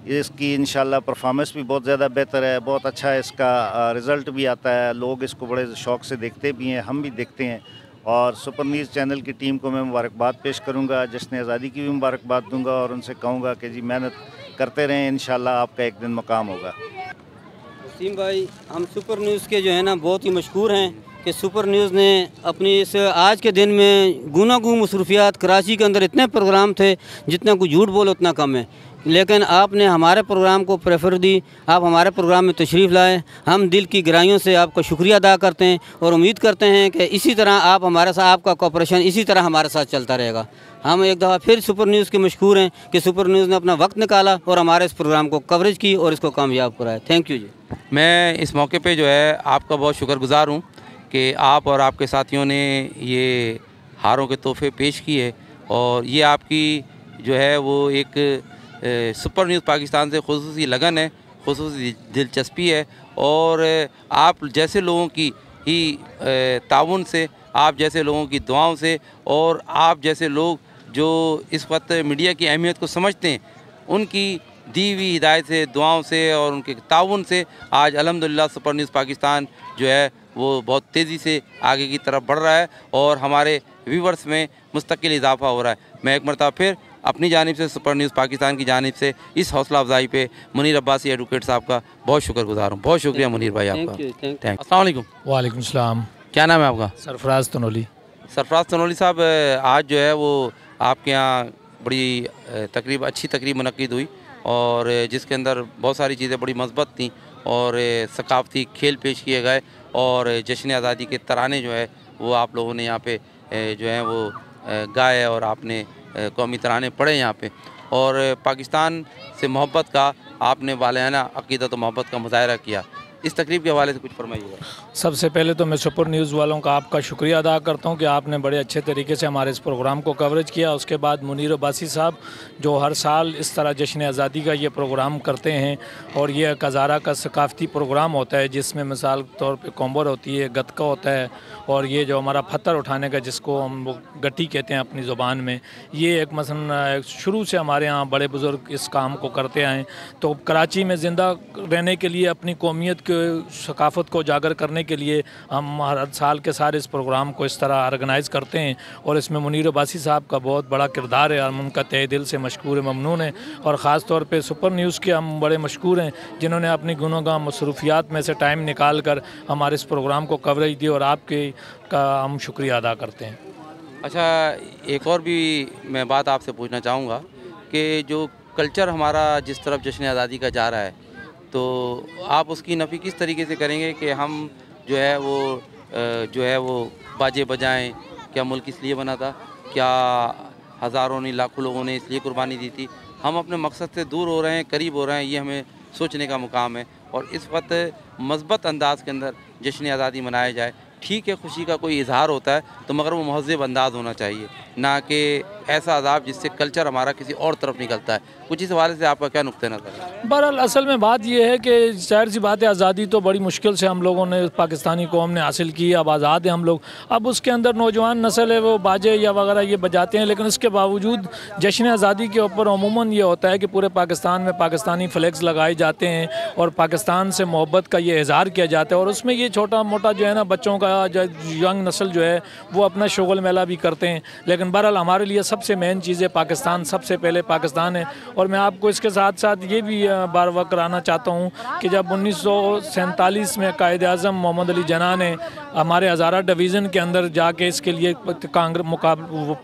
इसकी इंशाल्लाह परफॉर्मेंस भी बहुत ज़्यादा बेहतर है, बहुत अच्छा है, इसका रिज़ल्ट भी आता है, लोग इसको बड़े शौक़ से देखते भी हैं, हम भी देखते हैं। और सुपर न्यूज़ चैनल की टीम को मैं मुबारकबाद पेश करूँगा, जश्न आज़ादी की भी मुबारकबाद दूँगा और उनसे कहूँगा कि जी मेहनत करते रहें, इंशाल्लाह आपका एक दिन मकाम होगा। वसीम भाई, हम सुपर न्यूज़ के जो है ना बहुत ही मशहूर हैं कि सुपर न्यूज़ ने अपनी इस आज के दिन में गुनागू मसरूफियात कराची के अंदर इतने प्रोग्राम थे, जितना कोई झूठ बोले उतना कम है, लेकिन आपने हमारे प्रोग्राम को प्रेफर दी, आप हमारे प्रोग्राम में तशरीफ़ लाए। हम दिल की गहराइयों से आपका शुक्रिया अदा करते हैं और उम्मीद करते हैं कि इसी तरह आप हमारे साथ, आपका कोऑपरेशन इसी तरह हमारे साथ चलता रहेगा। हम एक दफ़ा फिर सुपर न्यूज़ के मशकूर हैं कि सुपर न्यूज़ ने अपना वक्त निकाला और हमारे इस प्रोग्राम को कवरेज की और इसको कामयाब कराया। थैंक यू जी। मैं इस मौके पे जो है आपका बहुत शुक्रगुज़ार हूँ कि आप और आपके साथियों ने ये हारों के तोहफे पेश किए और ये आपकी जो है वो एक सुपर न्यूज़ पाकिस्तान से खुसूसी लगन है, खुसूसी दिलचस्पी है और आप जैसे लोगों की ही ताउन से, आप जैसे लोगों की दुआओं से और आप जैसे लोग जो इस वक्त मीडिया की अहमियत को समझते हैं, उनकी दी हुई हिदायत से, दुआओं से और उनके ताउन से आज अल्हम्दुलिल्लाह सुपर न्यूज़ पाकिस्तान जो है वो बहुत तेज़ी से आगे की तरफ बढ़ रहा है और हमारे व्यूवर्स में मुस्तकिल इजाफा हो रहा है। मैं एक मरतबा फिर अपनी जानिब से, सुपर न्यूज़ पाकिस्तान की जानिब से इस हौसला अफजाई पे मुनीर अब्बासी एडवोकेट साहब का बहुत शुक्रगुजार हूँ। बहुत शुक्रिया मुनीर भाई आपका। थैंक। अस्सलाम वालेकुम। वालेकुम सलाम। क्या नाम है आपका? सरफराज तनोली। सरफराज तनोली साहब, आज जो है वो आपके यहाँ बड़ी तकरीब, अच्छी तकरीब मुनक्किद हुई और जिसके अंदर बहुत सारी चीज़ें बड़ी मज़बूत थी और सकाफ़ती खेल पेश किए गए और जश्न आज़ादी के तराने जो है वो आप लोगों ने यहाँ पे जो है वो गाए और आपने कौमी तराने पढ़े यहाँ पे और पाकिस्तान से मोहब्बत का आपने वालियाना अक़ीदत और मोहब्बत का मुज़ाहरा किया। इस तकरीब के हवाले से कुछ फरमाइएगा। सबसे पहले तो मैं सुपर न्यूज़ वालों का आपका शुक्रिया अदा करता हूं कि आपने बड़े अच्छे तरीके से हमारे इस प्रोग्राम को कवरेज किया। उसके बाद मुनीर अब्बासी साहब जो हर साल इस तरह जश्न आज़ादी का ये प्रोग्राम करते हैं और ये एक हज़ारा का सकाफ़ती प्रोग्राम होता है जिसमें मिसाल के तौर पर कोम्बर होती है, गतका होता है और ये जो हमारा पत्थर उठाने का जिसको हम गट्टी कहते हैं अपनी ज़ुबान में, ये एक मसलन शुरू से हमारे यहाँ बड़े बुज़ुर्ग इस काम को करते आए। तो कराची में ज़िंदा रहने के लिए, अपनी कौमियत के सकाफ़त को उजागर करने के लिए हम हर साल के सारे इस प्रोग्राम को इस तरह ऑर्गेनाइज़ करते हैं और इसमें मुनीर अब्बासी साहब का बहुत बड़ा किरदार है। हम उनका तहे दिल से मशकूर ममनून है और ख़ास तौर पे सुपर न्यूज़ के हम बड़े मशकूर हैं जिन्होंने अपनी गुनोगा मसरूफियात में से टाइम निकाल कर हमारे इस प्रोग्राम को कवरेज दी और आपके का हम शुक्रिया अदा करते हैं। अच्छा, एक और भी मैं बात आपसे पूछना चाहूँगा कि जो कल्चर हमारा जिस तरफ जश्न आज़ादी का जा रहा है तो आप उसकी नफ़ी किस तरीके से करेंगे कि हम जो है वो बाजे बजाएं? क्या मुल्क इसलिए बना था? क्या हज़ारों ने, लाखों लोगों ने इसलिए कुर्बानी दी थी? हम अपने मकसद से दूर हो रहे हैं, करीब हो रहे हैं, ये हमें सोचने का मुकाम है। और इस वक्त मज़बूत अंदाज़ के अंदर जश्न आज़ादी मनाया जाए। ठीक है, खुशी का कोई इजहार होता है तो मगर वो महज़ब अंदाज़ होना चाहिए, ना कि ऐसा अदाब जिससे कल्चर हमारा किसी और तरफ निकलता है। कुछ इस हवाले से आपका क्या नुक्ते नज़र है? बहरहाल असल में बात यह है कि ज़ाहिर सी बात है, आज़ादी तो बड़ी मुश्किल से हम लोगों ने, पाकिस्तानी कौम ने हासिल की। अब आज़ाद हैं हम लोग। अब उसके अंदर नौजवान नस्ल है वो बाजे या वगैरह ये बजाते हैं, लेकिन इसके बावजूद जश्न आज़ादी के ऊपर अमूमन ये होता है कि पूरे पाकिस्तान में पाकिस्तानी फ्लैग्स लगाए जाते हैं और पाकिस्तान से मोहब्बत का ये इज़हार किया जाता है और उसमें ये छोटा मोटा जो है ना बच्चों का, यंग नस्ल जो है वो अपना शुगल मेला भी करते हैं। लेकिन बहरहाल हमारे लिए सबसे मेन चीज़ है पाकिस्तान, सबसे पहले पाकिस्तान है। और मैं आपको इसके साथ साथ ये भी बार वक्त कराना चाहता हूँ कि जब 1947 में कायद आज़म मोहम्मद अली जिन्ना ने हमारे हज़ारा डिवीज़न के अंदर जाके इसके लिए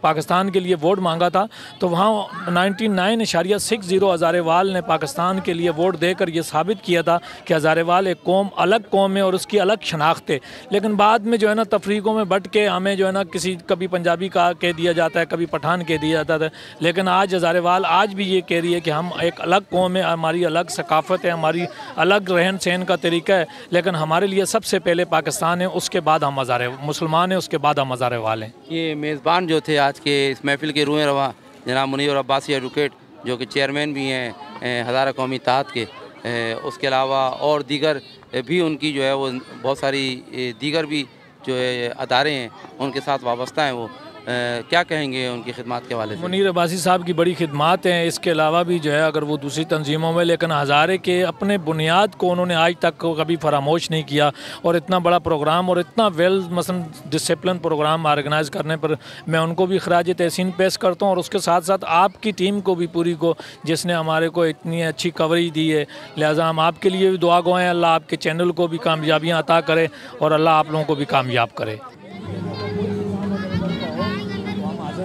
पाकिस्तान के लिए वोट मांगा था तो वहाँ 99.60 हज़ारेवाल ने पाकिस्तान के लिए वोट देकर ये साबित किया था कि हज़ारेवाल एक कौम, अलग कौम है और उसकी अलग शनाख्त है। लेकिन बाद में जो है ना तफरीक़ों में बट के हमें जो है ना कभी पंजाबी का कह दिया जाता है, कभी पठान कह दिया जाता है। लेकिन आज हज़ारेवाल आज भी ये कह रही है कि हम एक अलग कौम है, हमारी अलग सकाफ़त है, हमारी अलग रहन सहन का तरीका है। लेकिन हमारे लिए सबसे पहले पाकिस्तान है, उसके बाद हम हज़ारे मुसलमान हैं, उसके बाद हम हज़ारेवाल हैं। ये मेज़बान जो थे आज के इस महफ़िल के रूह रवा जनाब मुनीर अब्बासी एडवोकेट, जो कि चेयरमैन भी हैं हज़ारा कौमी इत्तेहाद के, उसके अलावा और दीगर भी उनकी जो है वो बहुत सारी दीगर भी जो है अदारे हैं उनके साथ वाबस्ता हैं वो, क्या कहेंगे उनकी खिदमत के हवाले से? मुनीर अब्बासी साहब की बड़ी खिदमत हैं, इसके अलावा भी जो है अगर वो दूसरी तंजीमों में, लेकिन हज़ारे के अपने बुनियाद को उन्होंने आज तक कभी फरामोश नहीं किया। और इतना बड़ा प्रोग्राम और इतना वेल मसलन डिसिप्लिन प्रोग्राम ऑर्गेनाइज़ करने पर मैं उनको भी खराज तहसीन पेश करता हूँ, और उसके साथ साथ आपकी टीम को भी पूरी को, जिसने हमारे को इतनी अच्छी कवरेज दी है। लिहाजा हम आपके लिए भी दुआ गो हैं, अल्लाह आपके चैनल को भी कामयाबियाँ अता करे और अल्लाह आप लोगों को भी कामयाब करे।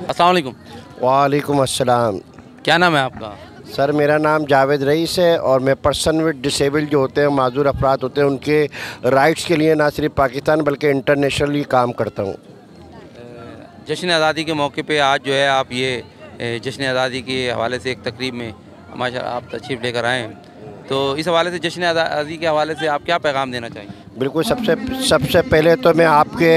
अस्सलाम वालेकुम। वालेकुम अस्सलाम। क्या नाम है आपका? सर मेरा नाम जावेद रईस है और मैं पर्सन विद डिसेबल जो होते हैं, माजूर अफराद होते हैं, उनके राइट्स के लिए ना सिर्फ पाकिस्तान बल्कि इंटरनेशनली काम करता हूँ। जश्न आज़ादी के मौके पे आज जो है आप ये जश्न आज़ादी के हवाले से एक तकरीब में माशाअल्लाह आप तशरीफ़ लेकर आए हैं, तो इस हवाले से जश्न आज़ादी के हवाले से आप क्या पैगाम देना चाहेंगे? बिल्कुल, सबसे पहले तो मैं आपके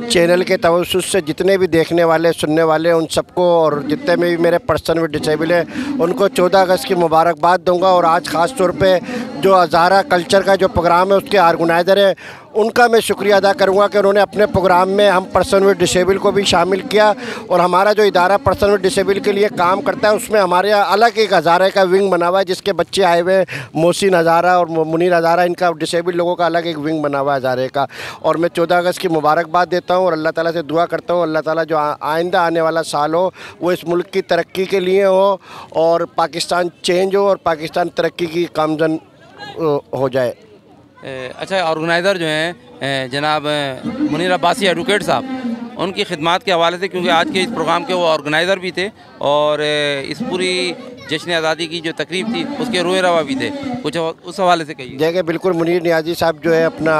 चैनल के तवज्जुह से जितने भी देखने वाले सुनने वाले उन सबको और जितने भी मेरे पर्सन विद डिसेबल हैं उनको 14 अगस्त की मुबारकबाद दूंगा। और आज ख़ास तौर पे जो हज़ारा कल्चर का जो प्रोग्राम है उसके ऑर्गेनाइज़र हैं उनका मैं शुक्रिया अदा करूंगा कि उन्होंने अपने प्रोग्राम में हम पर्सन विद डिसेबल को भी शामिल किया। और हमारा जो इदारा पर्सन विद डिसेबल के लिए काम करता है उसमें हमारे यहाँ अलग एक हज़ारे का विंग बना हुआ है, जिसके बच्चे आए हुए हैं, मोहसिन हज़ारा और मुनीर हज़ारा, इनका डिसेबल लोगों का अलग एक विंग बना हुआ है हज़ारे का। और मैं 14 अगस्त की मुबारकबाद देता हूँ और अल्लाह ताला से दुआ करता हूँ अल्लाह ताला जो आइंदा आने वाला साल हो वो इस मुल्क की तरक्की के लिए हो और पाकिस्तान चेंज हो और पाकिस्तान तरक्की की कामजन हो जाए। अच्छा, ऑर्गेनाइज़र जो हैं जनाब मुनीर अब्बासी एडवोकेट साहब, उनकी खिदमत के हवाले से, क्योंकि आज के इस प्रोग्राम के वो ऑर्गेनाइज़र भी थे और इस पूरी जश्न आज़ादी की जो तकरीब थी उसके रोए रवा भी थे, कुछ उस हवाले से कहिए। देखिए, बिल्कुल मुनीर नियाज़ी साहब जो है अपना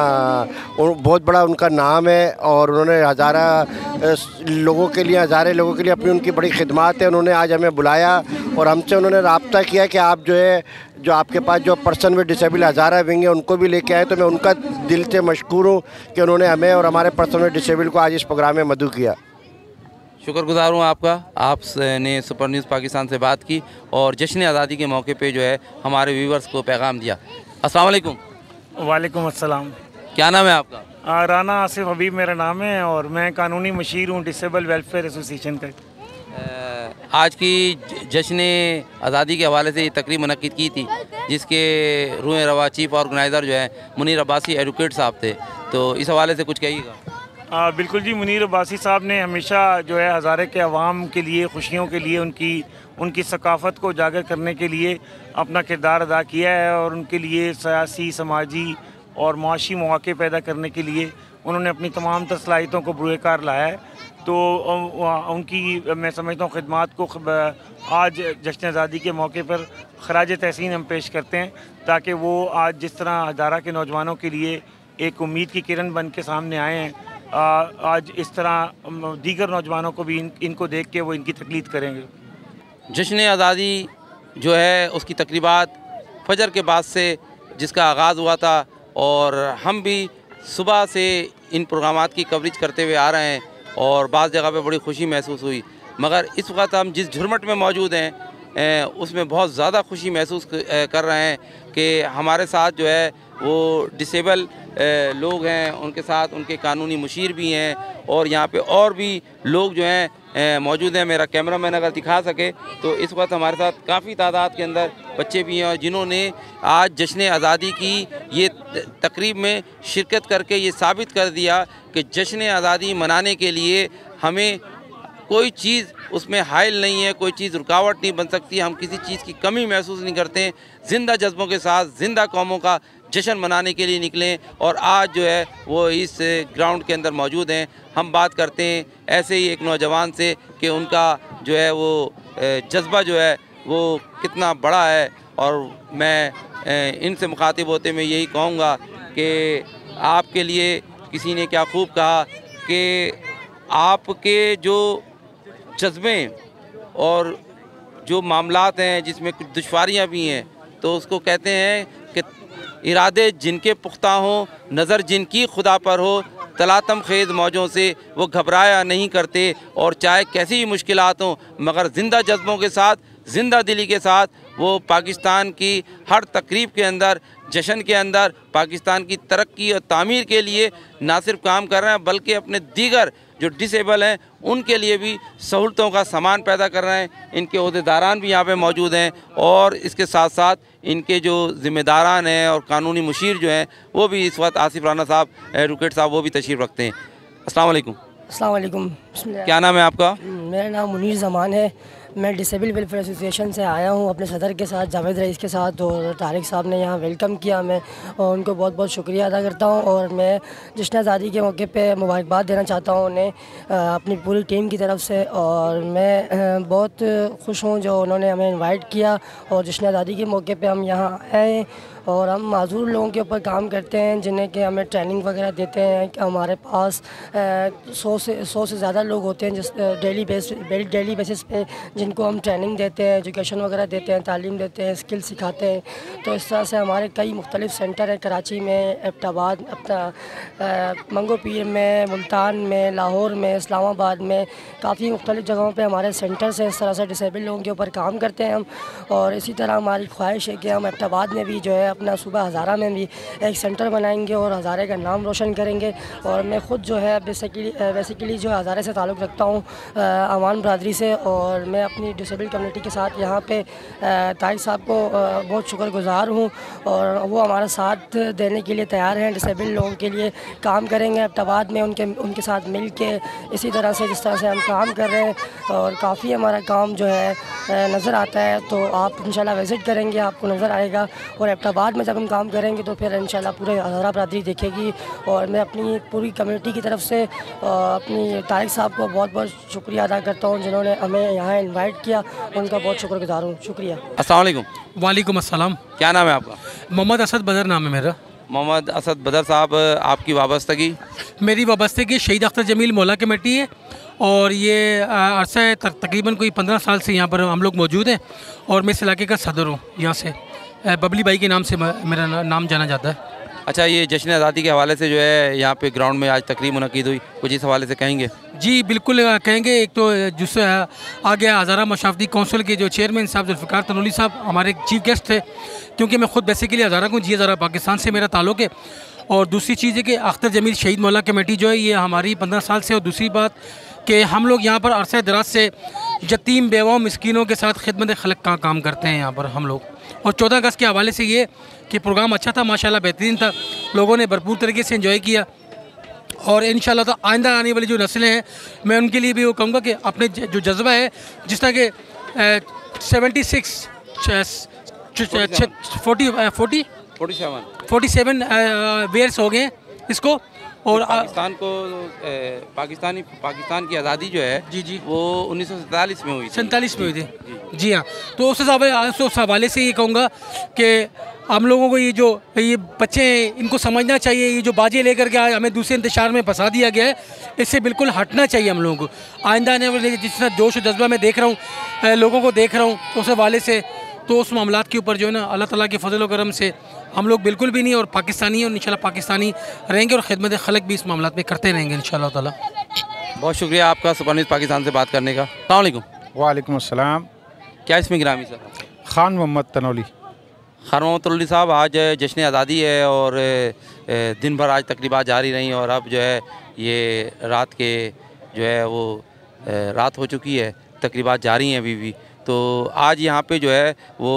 बहुत बड़ा उनका नाम है और उन्होंने हज़ारे लोगों के लिए अपनी उनकी बड़ी खिदमत है। उन्होंने आज हमें बुलाया और हमसे उन्होंने रब्ता किया कि आप जो आपके पास जो person with disable Hazara wing है उनको भी लेके आए। तो मैं उनका दिल से मशकूर हूँ कि उन्होंने हमें और हमारे पर्सन विद डिसेबल को आज इस प्रोग्राम में मदऊ किया। शुक्रगुज़ार हूँ आपका, आपने सुपर न्यूज़ पाकिस्तान से बात की और जश्न आज़ादी के मौके पे जो है हमारे व्यूवर्स को पैगाम दिया। अस्सलाम वालेकुम। वालेकुम अस्सलाम। क्या नाम है आपका? राना आसिफ हबीब मेरा नाम है और मैं कानूनी मशीर हूँ डिसेबल वेलफेयर एसोसिएशन का। आज की जश्न आज़ादी के हवाले से ये तकरीब मुनक्किद की थी जिसके रूए रवा चीफ ऑर्गेनाइज़र जो है मुनीर अब्बासी एडवोकेट साहब थे, तो इस हवाले से कुछ कहिएगा। बिल्कुल जी, मुनीर अब्बासी साहब ने हमेशा जो है हज़ारे के अवाम के लिए, खुशियों के लिए, उनकी सकाफ़त को उजागर करने के लिए अपना किरदार अदा किया है और उनके लिए सियासी, समाजी और माशी मौक़े पैदा करने के लिए उन्होंने अपनी तमाम सलाहियतों को बुरेकार लाया है। तो उनकी मैं समझता हूँ खिदमात को आज जश्न आज़ादी के मौके पर खराज तहसीन हम पेश करते हैं, ताकि वो आज जिस तरह हज़ारा के नौजवानों के लिए एक उम्मीद की किरण बन के सामने आए हैं, आज इस तरह दीगर नौजवानों को भी इनको देख के वो इनकी तकलीद करेंगे। जश्न आज़ादी जो है उसकी तकरीबात फजर के बाद से जिसका आगाज़ हुआ था और हम भी सुबह से इन प्रोग्रामात की कवरेज करते हुए आ रहे हैं और बाज़ जगह पे बड़ी खुशी महसूस हुई, मगर इस वक्त हम जिस झुरमट में मौजूद हैं उसमें बहुत ज़्यादा खुशी महसूस कर रहे हैं कि हमारे साथ जो है वो डिसेबल लोग हैं, उनके साथ उनके कानूनी मुशीर भी हैं और यहाँ पे और भी लोग जो हैं मौजूद हैं। मेरा कैमरामैन अगर दिखा सके तो इस वक्त हमारे साथ काफ़ी तादाद के अंदर बच्चे भी हैं और जिन्होंने आज जश्न आज़ादी की ये तकरीब में शिरकत करके ये साबित कर दिया कि जश्न आज़ादी मनाने के लिए हमें कोई चीज़ उसमें हाइल नहीं है, कोई चीज़ रुकावट नहीं बन सकती, हम किसी चीज़ की कमी महसूस नहीं करते। ज़िंदा जज्बों के साथ ज़िंदा कौमों का जश्न मनाने के लिए निकलें और आज जो है वो इस ग्राउंड के अंदर मौजूद हैं। हम बात करते हैं ऐसे ही एक नौजवान से कि उनका जो है वो जज्बा जो है वो कितना बड़ा है और मैं इनसे मुखातिब होते मैं यही कहूँगा कि आपके लिए किसी ने क्या खूब कहा कि आपके जो जज्बे और जो मामलात हैं जिसमें कुछ दुश्वारियाँ भी हैं तो उसको कहते हैं कि इरादे जिनके पुख्ता हों, नज़र जिनकी खुदा पर हो, तलातम खेज़ मौजों से वो घबराया नहीं करते और चाहे कैसी भी मुश्किलात हों मगर ज़िंदा जज्बों के साथ, ज़िंदा दिली के साथ वो पाकिस्तान की हर तकरीब के अंदर, जश्न के अंदर पाकिस्तान की तरक्की और तामीर के लिए ना सिर्फ काम कर रहे हैं बल्कि अपने दीगर जो डिसेबल हैं उनके लिए भी सहूलतों का सामान पैदा कर रहे हैं। इनके ओहदेदारान भी यहाँ पे मौजूद हैं और इसके साथ साथ इनके जो ज़िम्मेदारान हैं और कानूनी मुशीर जो हैं वो भी इस वक्त आसिफ राना साहब, एडवोकेट साहब, वो भी तशरीफ़ रखते हैं। अस्सलाम वालेकुम। अस्सलाम वालेकुम। क्या नाम है आपका? मेरा नाम मुनीर ज़मान है। मैं डिसेबल वेलफेयर एसोसिएशन से आया हूँ अपने सदर के साथ, जावेद रईस के साथ, और तारिक साहब ने यहाँ वेलकम किया मैं और उनको बहुत बहुत शुक्रिया अदा करता हूँ। और मैं जश्न आज़ादी के मौके पे मुबारकबाद देना चाहता हूँ उन्हें अपनी पूरी टीम की तरफ से। और मैं बहुत खुश हूँ जो उन्होंने हमें इनवाइट किया और जश्न आज़ादी के मौके पे हम यहाँ आए और हम माजूर लोगों के ऊपर काम करते हैं जिन्हें कि हमें ट्रेनिंग वगैरह देते हैं। कि हमारे पास 100 से ज़्यादा लोग होते हैं जिस डेली बेसिस पे जिनको हम ट्रेनिंग देते हैं, एजुकेशन वगैरह देते हैं, तालीम देते हैं, स्किल सिखाते हैं। तो इस तरह से हमारे कई मुख्तलिफ सेंटर हैं, कराची में, एबटाबाद, अपना मंगो पीर में, मुल्तान में, लाहौर में, इस्लामाबाद में, काफ़ी मुख्तलिफ जगहों पे हमारे सेंटर्स हैं। इस तरह से डिसेबल लोगों के ऊपर काम करते हैं हम। और इसी तरह हमारी ख्वाहिश है कि हम एबटाबाद में भी जो है अपना सूबा हज़ारा में भी एक सेंटर बनाएंगे और हज़ारे का नाम रोशन करेंगे। और मैं ख़ुद जो है बेसिकली जो हज़ारे से ताल्लुक़ रखता हूँ अवान बरदरी से, और मैं अपनी डिसेबल कम्युनिटी के साथ यहाँ पे तारिक साहब को बहुत शुक्रगुज़ार हूँ और वो हमारा साथ देने के लिए तैयार हैं। डिसेबल लोगों के लिए काम करेंगे एबटाबाद में उनके साथ मिल के, इसी तरह से जिस तरह से हम काम कर रहे हैं और काफ़ी हमारा काम जो है नज़र आता है। तो आप इंशाल्लाह विज़िट करेंगे, आपको नज़र आएगा। और एबटाबाद में जब हम काम करेंगे तो फिर इंशाल्लाह पूरे हज़ारा बरादरी देखेगी। और मैं अपनी पूरी कम्युनिटी की तरफ से अपनी तारिक साहब को बहुत बहुत शुक्रिया अदा करता हूँ जिन्होंने हमें यहाँ इन्वाइट किया, उनका बहुत शुक्रगुज़ार हूँ। शुक्रिया। अस्सलाम वालेकुम। वालेकुम अस्सलाम। क्या नाम है आपका? मोहम्मद असद बदर नाम है मेरा। मोहम्मद असद बदर साहब, आपकी वाबस्तगी? मेरी वाबस्तगी शहीद अख्तर जमील मौला कमेटी है और ये अरसा तकरीबन कोई 15 साल से यहाँ पर हम लोग मौजूद हैं और मैं इस इलाके का सदर हूँ। यहाँ से बबली भाई के नाम से मेरा नाम जाना जाता है। अच्छा, ये जश्न आज़ादी के हवाले से जो है यहाँ पे ग्राउंड में आज तकरीब मुनक़िद हुई, कुछ इस हवाले से कहेंगे? जी बिल्कुल कहेंगे। एक तो जिससे आगे हज़ारा मशावती कौंसिल के जो चेयरमैन साहब जुल्फ़िकार तनोली साहब हमारे चीफ गेस्ट थे, क्योंकि मैं ख़ुद बेसिकली हज़ारा को जी हज़ारा पाकिस्तान से मेरा ताल्लुक़ है। और दूसरी चीज़ है कि अख्तर जमील शहीद मौला कमेटी जो है ये हमारी 15 साल से। और दूसरी बात कि हम लोग यहाँ पर अरसा दराज से यतीम बेवाओं मिस्कीनों के साथ खिदमत खलक का काम करते हैं यहाँ पर हम लोग। और 14 अगस्त के हवाले से ये कि प्रोग्राम अच्छा था, माशाल्लाह बेहतरीन था, लोगों ने भरपूर तरीके से एंजॉय किया। और इंशाल्लाह तो आइंदा आने वाली जो नस्लें हैं मैं उनके लिए भी वो कहूँगा कि अपने जो जज्बा है, जिस तरह के 47 वेयर्स हो गए इसको। और पाकिस्तान की आज़ादी जो है जी वो 1947 में हुई, 47 में हुई थी। जी हाँ, तो उस हवाले से ये कहूँगा कि हम लोगों को ये बच्चे हैं इनको समझना चाहिए, ये जो बाजे लेकर के हमें दूसरे इंतशार में फंसा दिया गया है, इससे बिल्कुल हटना चाहिए हम लोगों को। आइंदा आने वाले जिस तरह जोश और जज्बा मैं देख रहा हूँ, लोगों को देख रहा हूँ, तो उस हवाले से तो उस मामलात के ऊपर जो है ना अल्लाह ताला के फजल व करम से हम लोग बिल्कुल भी नहीं, और पाकिस्तानी हैं और इंशाल्लाह पाकिस्तानी रहेंगे और खिदमत खलक भी इस मामलात में करते रहेंगे इंशाल्लाह ताला। बहुत शुक्रिया आपका सुपर न्यूज़ पाकिस्तान से बात करने का। अस्सलाम वालेकुम। वालेकुम अस्सलाम। क्या इसमें गिरामी सर? खान मोहम्मद तनौली। खान मोहम्मद तनौली साहब, आज जश्न आज़ादी है और दिन भर आज तकरीबात जारी रहीं और अब जो है ये रात के जो है वो रात हो चुकी है, तकरीबात जारी हैं अभी भी। तो आज यहाँ पे जो है वो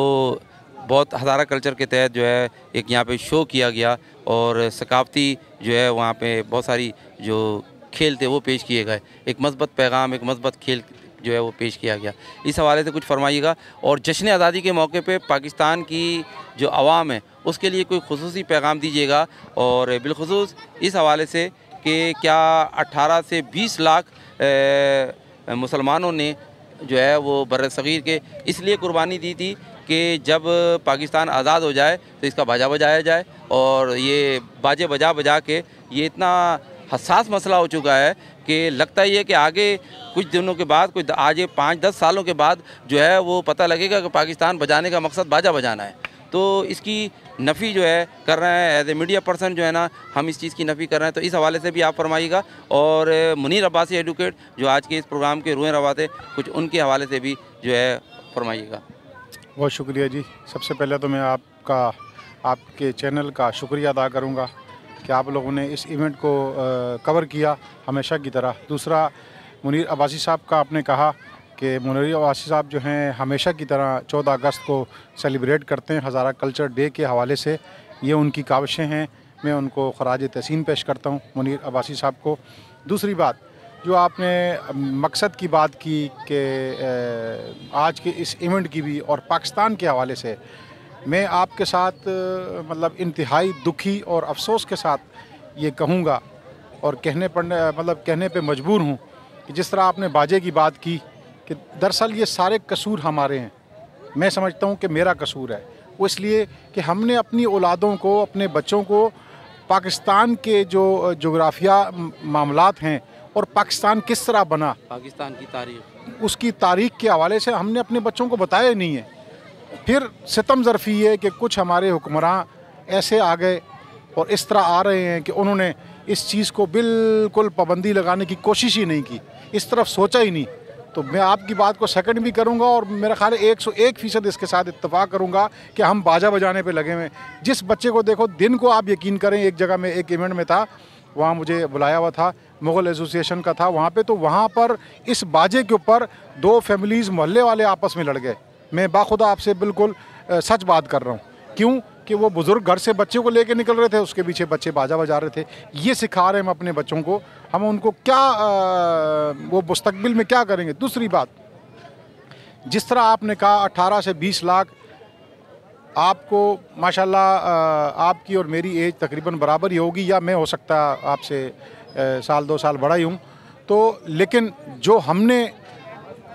बहुत हज़ारा कल्चर के तहत जो है एक यहाँ पे शो किया गया और सकाफ़ती जो है वहाँ पे बहुत सारी जो खेल थे वो पेश किए गए। एक मस्बत पैगाम, एक मस्बत खेल जो है वो पेश किया गया। इस हवाले से कुछ फरमाइएगा। और जश्न आज़ादी के मौके पे पाकिस्तान की जो आवाम है उसके लिए कोई खुसूसी पैगाम दीजिएगा, और बिलखुसूस इस हवाले से कि क्या 18 से 20 लाख मुसलमानों ने जो है वो बर्र-ए-सग़ीर के इसलिए कुर्बानी दी थी कि जब पाकिस्तान आज़ाद हो जाए तो इसका बाजा बजाया जाए। और ये बाजे बजा के ये इतना हसास मसला हो चुका है कि लगता ही है कि आगे कुछ दिनों के बाद, कोई आज 5-10 सालों के बाद जो है वो पता लगेगा कि पाकिस्तान बजाने का मकसद बाजा बजाना है। तो इसकी नफ़ी जो है कर रहे हैं एज ए मीडिया पर्सन जो है ना, हम इस चीज़ की नफ़ी कर रहे हैं। तो इस हवाले से भी आप फरमाइएगा। और मुनीर अब्बासी एडवोकेट जो आज के इस प्रोग्राम के रूह रवा थे, कुछ उनके हवाले से भी जो है फरमाइएगा। बहुत शुक्रिया जी। सबसे पहले तो मैं आपके चैनल का शुक्रिया अदा करूँगा कि आप लोगों ने इस इवेंट को कवर किया हमेशा की तरह। दूसरा, मुनीर अब्बासी साहब का आपने कहा कि मुनीर अब्बासी साहब जो हैं हमेशा की तरह 14 अगस्त को सेलिब्रेट करते हैं हज़ारा कल्चर डे के हवाले से। ये उनकी काविशें हैं, मैं उनको ख़राज तहसीन पेश करता हूँ मुनीर अब्बासी साहब को। दूसरी बात, जो आपने मकसद की बात की कि आज के इस इवेंट की भी और पाकिस्तान के हवाले से, मैं आपके साथ मतलब इंतहाई दुखी और अफसोस के साथ ये कहूँगा और कहने पे मजबूर हूँ कि जिस तरह आपने बाजे की बात की कि दरअसल ये सारे कसूर हमारे हैं। मैं समझता हूँ कि मेरा कसूर है, वो इसलिए कि हमने अपनी औलादों को, अपने बच्चों को पाकिस्तान के जो जोग्राफिया मामलात हैं और पाकिस्तान किस तरह बना, पाकिस्तान की तारीख, उसकी तारीख के हवाले से हमने अपने बच्चों को बताया नहीं है। फिर सितम ज़रफ़ी है कि कुछ हमारे हुक्मरान ऐसे आ गए और इस तरह आ रहे हैं कि उन्होंने इस चीज़ को बिल्कुल पाबंदी लगाने की कोशिश ही नहीं की, इस तरफ सोचा ही नहीं। तो मैं आपकी बात को सेकंड भी करूंगा और मेरा ख्याल है 101% इसके साथ इत्तेफाक करूंगा कि हम बाजा बजाने पे लगे हुए। जिस बच्चे को देखो, दिन को आप यकीन करें, एक जगह में एक इवेंट में था, वहाँ मुझे बुलाया हुआ था, मुग़ल एसोसिएशन का था वहाँ पे, तो वहाँ पर इस बाजे के ऊपर 2 फैमिलीज़ मोहल्ले वाले आपस में लड़ गए। मैं बाखुदा आपसे बिल्कुल सच बात कर रहा हूँ। क्यों कि वो बुज़ुर्ग घर से बच्चे को लेके निकल रहे थे, उसके पीछे बच्चे बाजा बजा रहे थे। ये सिखा रहे हैं हम अपने बच्चों को, हम उनको क्या वो मुस्तकबिल में क्या करेंगे। दूसरी बात, जिस तरह आपने कहा 18 से 20 लाख, आपको माशाल्लाह आपकी और मेरी एज तकरीबन बराबर ही होगी, या मैं हो सकता आपसे 1-2 साल बड़ा ही हूँ। तो लेकिन जो हमने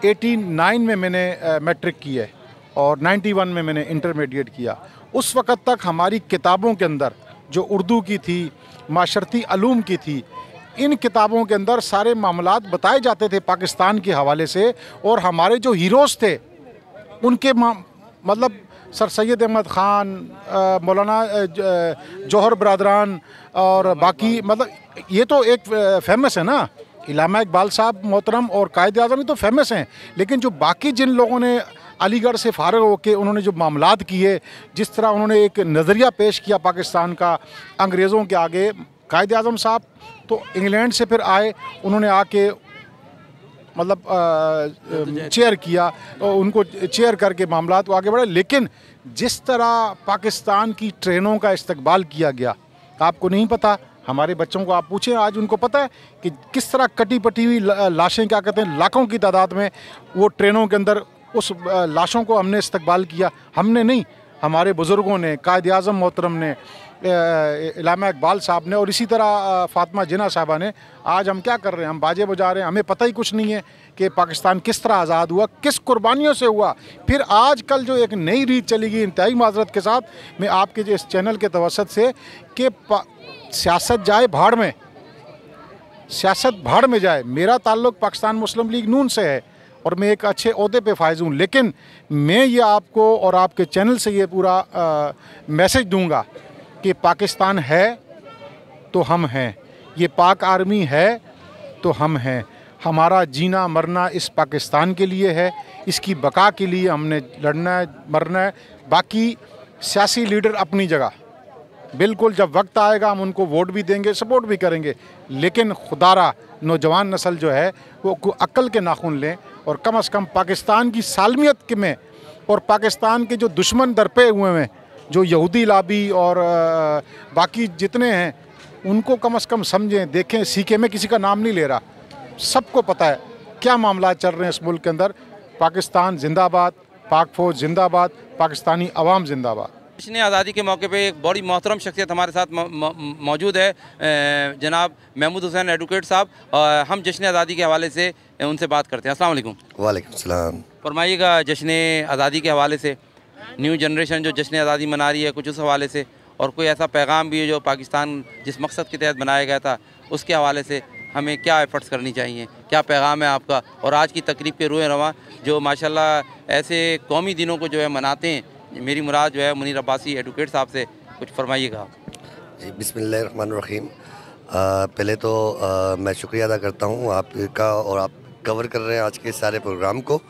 89 में मैंने मैट्रिक की है और 91 में मैंने इंटरमीडिएट किया, उस वक़्त तक हमारी किताबों के अंदर जो उर्दू की थी, माशरती अलूम की थी, इन किताबों के अंदर सारे मामलात बताए जाते थे पाकिस्तान के हवाले से। और हमारे जो हीरोज़ थे उनके मतलब सर सैयद अहमद ख़ान, मौलाना जौहर बरदरान और बाकी, मतलब ये तो एक फेमस है ना, इलामा इकबाल साहब मोहतरम और कायद आज़म, ये तो फेमस हैं। लेकिन जो बाकी जिन लोगों ने अलीगढ़ से फारग होकर उन्होंने जो मामलात किए, जिस तरह उन्होंने एक नज़रिया पेश किया पाकिस्तान का अंग्रेज़ों के आगे, कायद आज़म साहब तो इंग्लैंड से फिर आए, उन्होंने आके मतलब चेयर किया, उनको चेयर करके मामलात को आगे बढ़े। लेकिन जिस तरह पाकिस्तान की ट्रेनों का इस्तकबाल किया गया, आपको नहीं पता, हमारे बच्चों को आप पूछें, आज उनको पता है कि किस तरह कटी पटी हुई लाशें, क्या कहते हैं, लाखों की तादाद में वो ट्रेनों के अंदर उस लाशों को हमने इस्तकबाल किया। हमने नहीं, हमारे बुज़ुर्गों ने, कायद आज़म मोहतरम ने, इलामा इकबाल साहब ने और इसी तरह फ़ातिमा जिन्ना साहबा ने। आज हम क्या कर रहे हैं, हम बाजे बजा रहे हैं, हमें पता ही कुछ नहीं है कि पाकिस्तान किस तरह आज़ाद हुआ, किस कुर्बानियों से हुआ। फिर आज कल जो एक नई रीत चली गई, इंतहाई माज़रत के साथ मैं आपके जो इस चैनल के तवसत से, कि सियासत जाए भाड़ में, सियासत भाड़ में जाए। मेरा ताल्लुक़ पाकिस्तान मुस्लिम लीग नून से है और मैं एक अच्छे ओहदे पे फायज़ हूँ, लेकिन मैं ये आपको और आपके चैनल से ये पूरा मैसेज दूंगा कि पाकिस्तान है तो हम हैं, ये पाक आर्मी है तो हम हैं। हमारा जीना मरना इस पाकिस्तान के लिए है, इसकी बका के लिए हमने लड़ना है, मरना है। बाकी सियासी लीडर अपनी जगह, बिल्कुल जब वक्त आएगा हम उनको वोट भी देंगे, सपोर्ट भी करेंगे, लेकिन खुदारा नौजवान नस्ल जो है वो अक्ल के नाखून लें और कम से कम पाकिस्तान की सालमियत के में और पाकिस्तान के जो दुश्मन दरपे हुए हैं, जो यहूदी लाबी और बाकी जितने हैं, उनको कम से कम समझें, देखें, सीखें। मैं किसी का नाम नहीं ले रहा, सबको पता है क्या मामला चल रहे हैं इस मुल्क के अंदर। पाकिस्तान जिंदाबाद, पाक फौज जिंदाबाद, पाकिस्तानी अवाम जिंदाबाद। जश्न आज़ादी के मौके पे एक बड़ी मोहतरम शख्सियत हमारे साथ मौजूद है, जनाब महमूद हुसैन एडवोकेट साहब। हम जश्न आज़ादी के हवाले से उनसे बात करते हैं। अस्सलाम वालेकुम। वालेकुम सलाम। फरमाइएगा, जश्न आज़ादी के हवाले से न्यू जनरेशन जो जश्न आज़ादी मना रही है, कुछ उस हवाले से, और कोई ऐसा पैगाम भी है जो पाकिस्तान जिस मकसद के तहत बनाया गया था उसके हवाले से हमें क्या एफ़र्ट्स करनी चाहिए, क्या पैगाम है आपका? और आज की तकरीब के रूए रवां जो माशाल्लाह ऐसे कौमी दिनों को जो है मनाते हैं, मेरी मुराद जो है मुनीर अब्बासी एडवोकेट साहब से कुछ फरमाइएगा। जी बिस्मिल्लाहिर्रहमानिर्रहीम। पहले तो मैं शुक्रिया अदा करता हूँ आपका, और आप कवर कर रहे हैं आज के सारे प्रोग्राम को।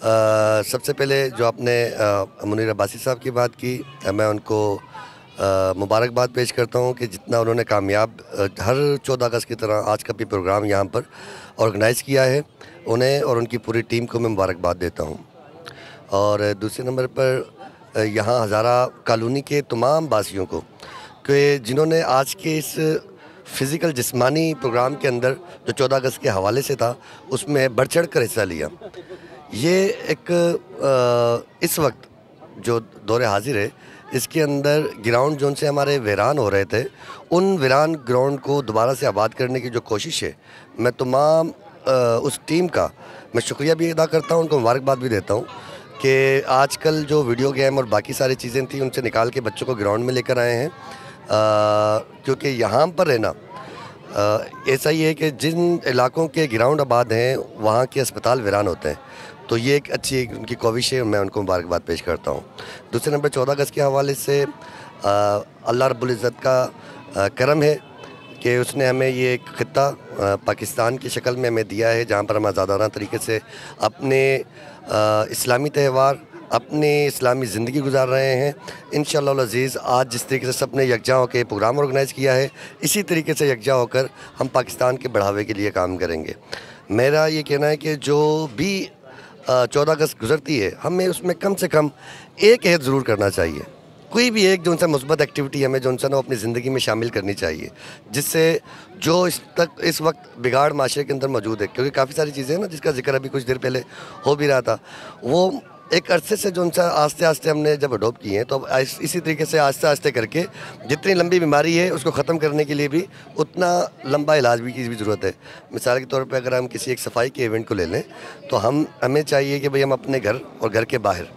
सबसे पहले जो आपने मुनीर अब्बासी साहब की बात की, मैं उनको मुबारकबाद पेश करता हूँ कि जितना उन्होंने कामयाब हर 14 अगस्त की तरह आज का भी प्रोग्राम यहाँ पर ऑर्गेनाइज़ किया है, उन्हें और उनकी पूरी टीम को मैं मुबारकबाद देता हूँ। और दूसरे नंबर पर यहाँ हज़ारा कॉलोनी के तमाम वासियों को कि जिन्होंने आज के इस फ़िज़िकल जिस्मानी प्रोग्राम के अंदर जो 14 अगस्त के हवाले से था उसमें बढ़ चढ़ कर हिस्सा लिया। ये एक इस वक्त जो दौरे हाजिर है इसके अंदर ग्राउंड जोन से हमारे वीरान हो रहे थे, उन वीरान ग्राउंड को दोबारा से आबाद करने की जो कोशिश है, मैं तमाम उस टीम का मैं शुक्रिया भी अदा करता हूँ, उनको मुबारकबाद भी देता हूँ कि आजकल जो वीडियो गेम और बाकी सारी चीज़ें थी उनसे निकाल के बच्चों को ग्राउंड में लेकर आए हैं। क्योंकि यहाँ पर रहना ऐसा ही है कि जिन इलाकों के ग्राउंड आबाद हैं वहाँ के अस्पताल वीरान होते हैं, तो ये एक अच्छी उनकी कोशिश है, मैं उनको मुबारकबाद पेश करता हूँ। दूसरे नंबर 14 अगस्त के हवाले से अल्लाह रब्बुल इज़्ज़त का करम है कि उसने हमें ये एक ख़ित्ता पाकिस्तान की शक्ल में हमें दिया है जहाँ पर हम आज़ादाना तरीके से अपने इस्लामी त्यौहार, अपनी इस्लामी ज़िंदगी गुजार रहे हैं। इंशाअल्लाह अज़ीज़ आज जिस तरीके से सब ने यकजा होकर प्रोग्राम ऑर्गेनाइज़ किया है, इसी तरीके से यकजा होकर हम पाकिस्तान के बढ़ावे के लिए काम करेंगे। मेरा ये कहना है कि जो भी 14 अगस्त गुजरती है हमें उसमें कम से कम एक अहद ज़रूर करना चाहिए, कोई भी एक जो उनसे मुस्बत एक्टिविटी हमें जो उनसे ना अपनी ज़िंदगी में शामिल करनी चाहिए, जिससे जो इस वक्त बिगाड़ माशरे के अंदर मौजूद है, क्योंकि काफ़ी सारी चीज़ें ना जिसका जिक्र अभी कुछ देर पहले हो भी रहा था, वो एक अरसे से जो उनसे आस्ते आस्ते हमने जब अडोप्ट किए हैं, तो अब इसी तरीके से आस्ते आस्ते करके जितनी लंबी बीमारी है उसको ख़त्म करने के लिए भी उतना लंबा इलाज भी की भी ज़रूरत है। मिसाल के तौर पे अगर हम किसी एक सफाई के इवेंट को ले लें तो हमें चाहिए कि भाई हम अपने घर और घर के बाहर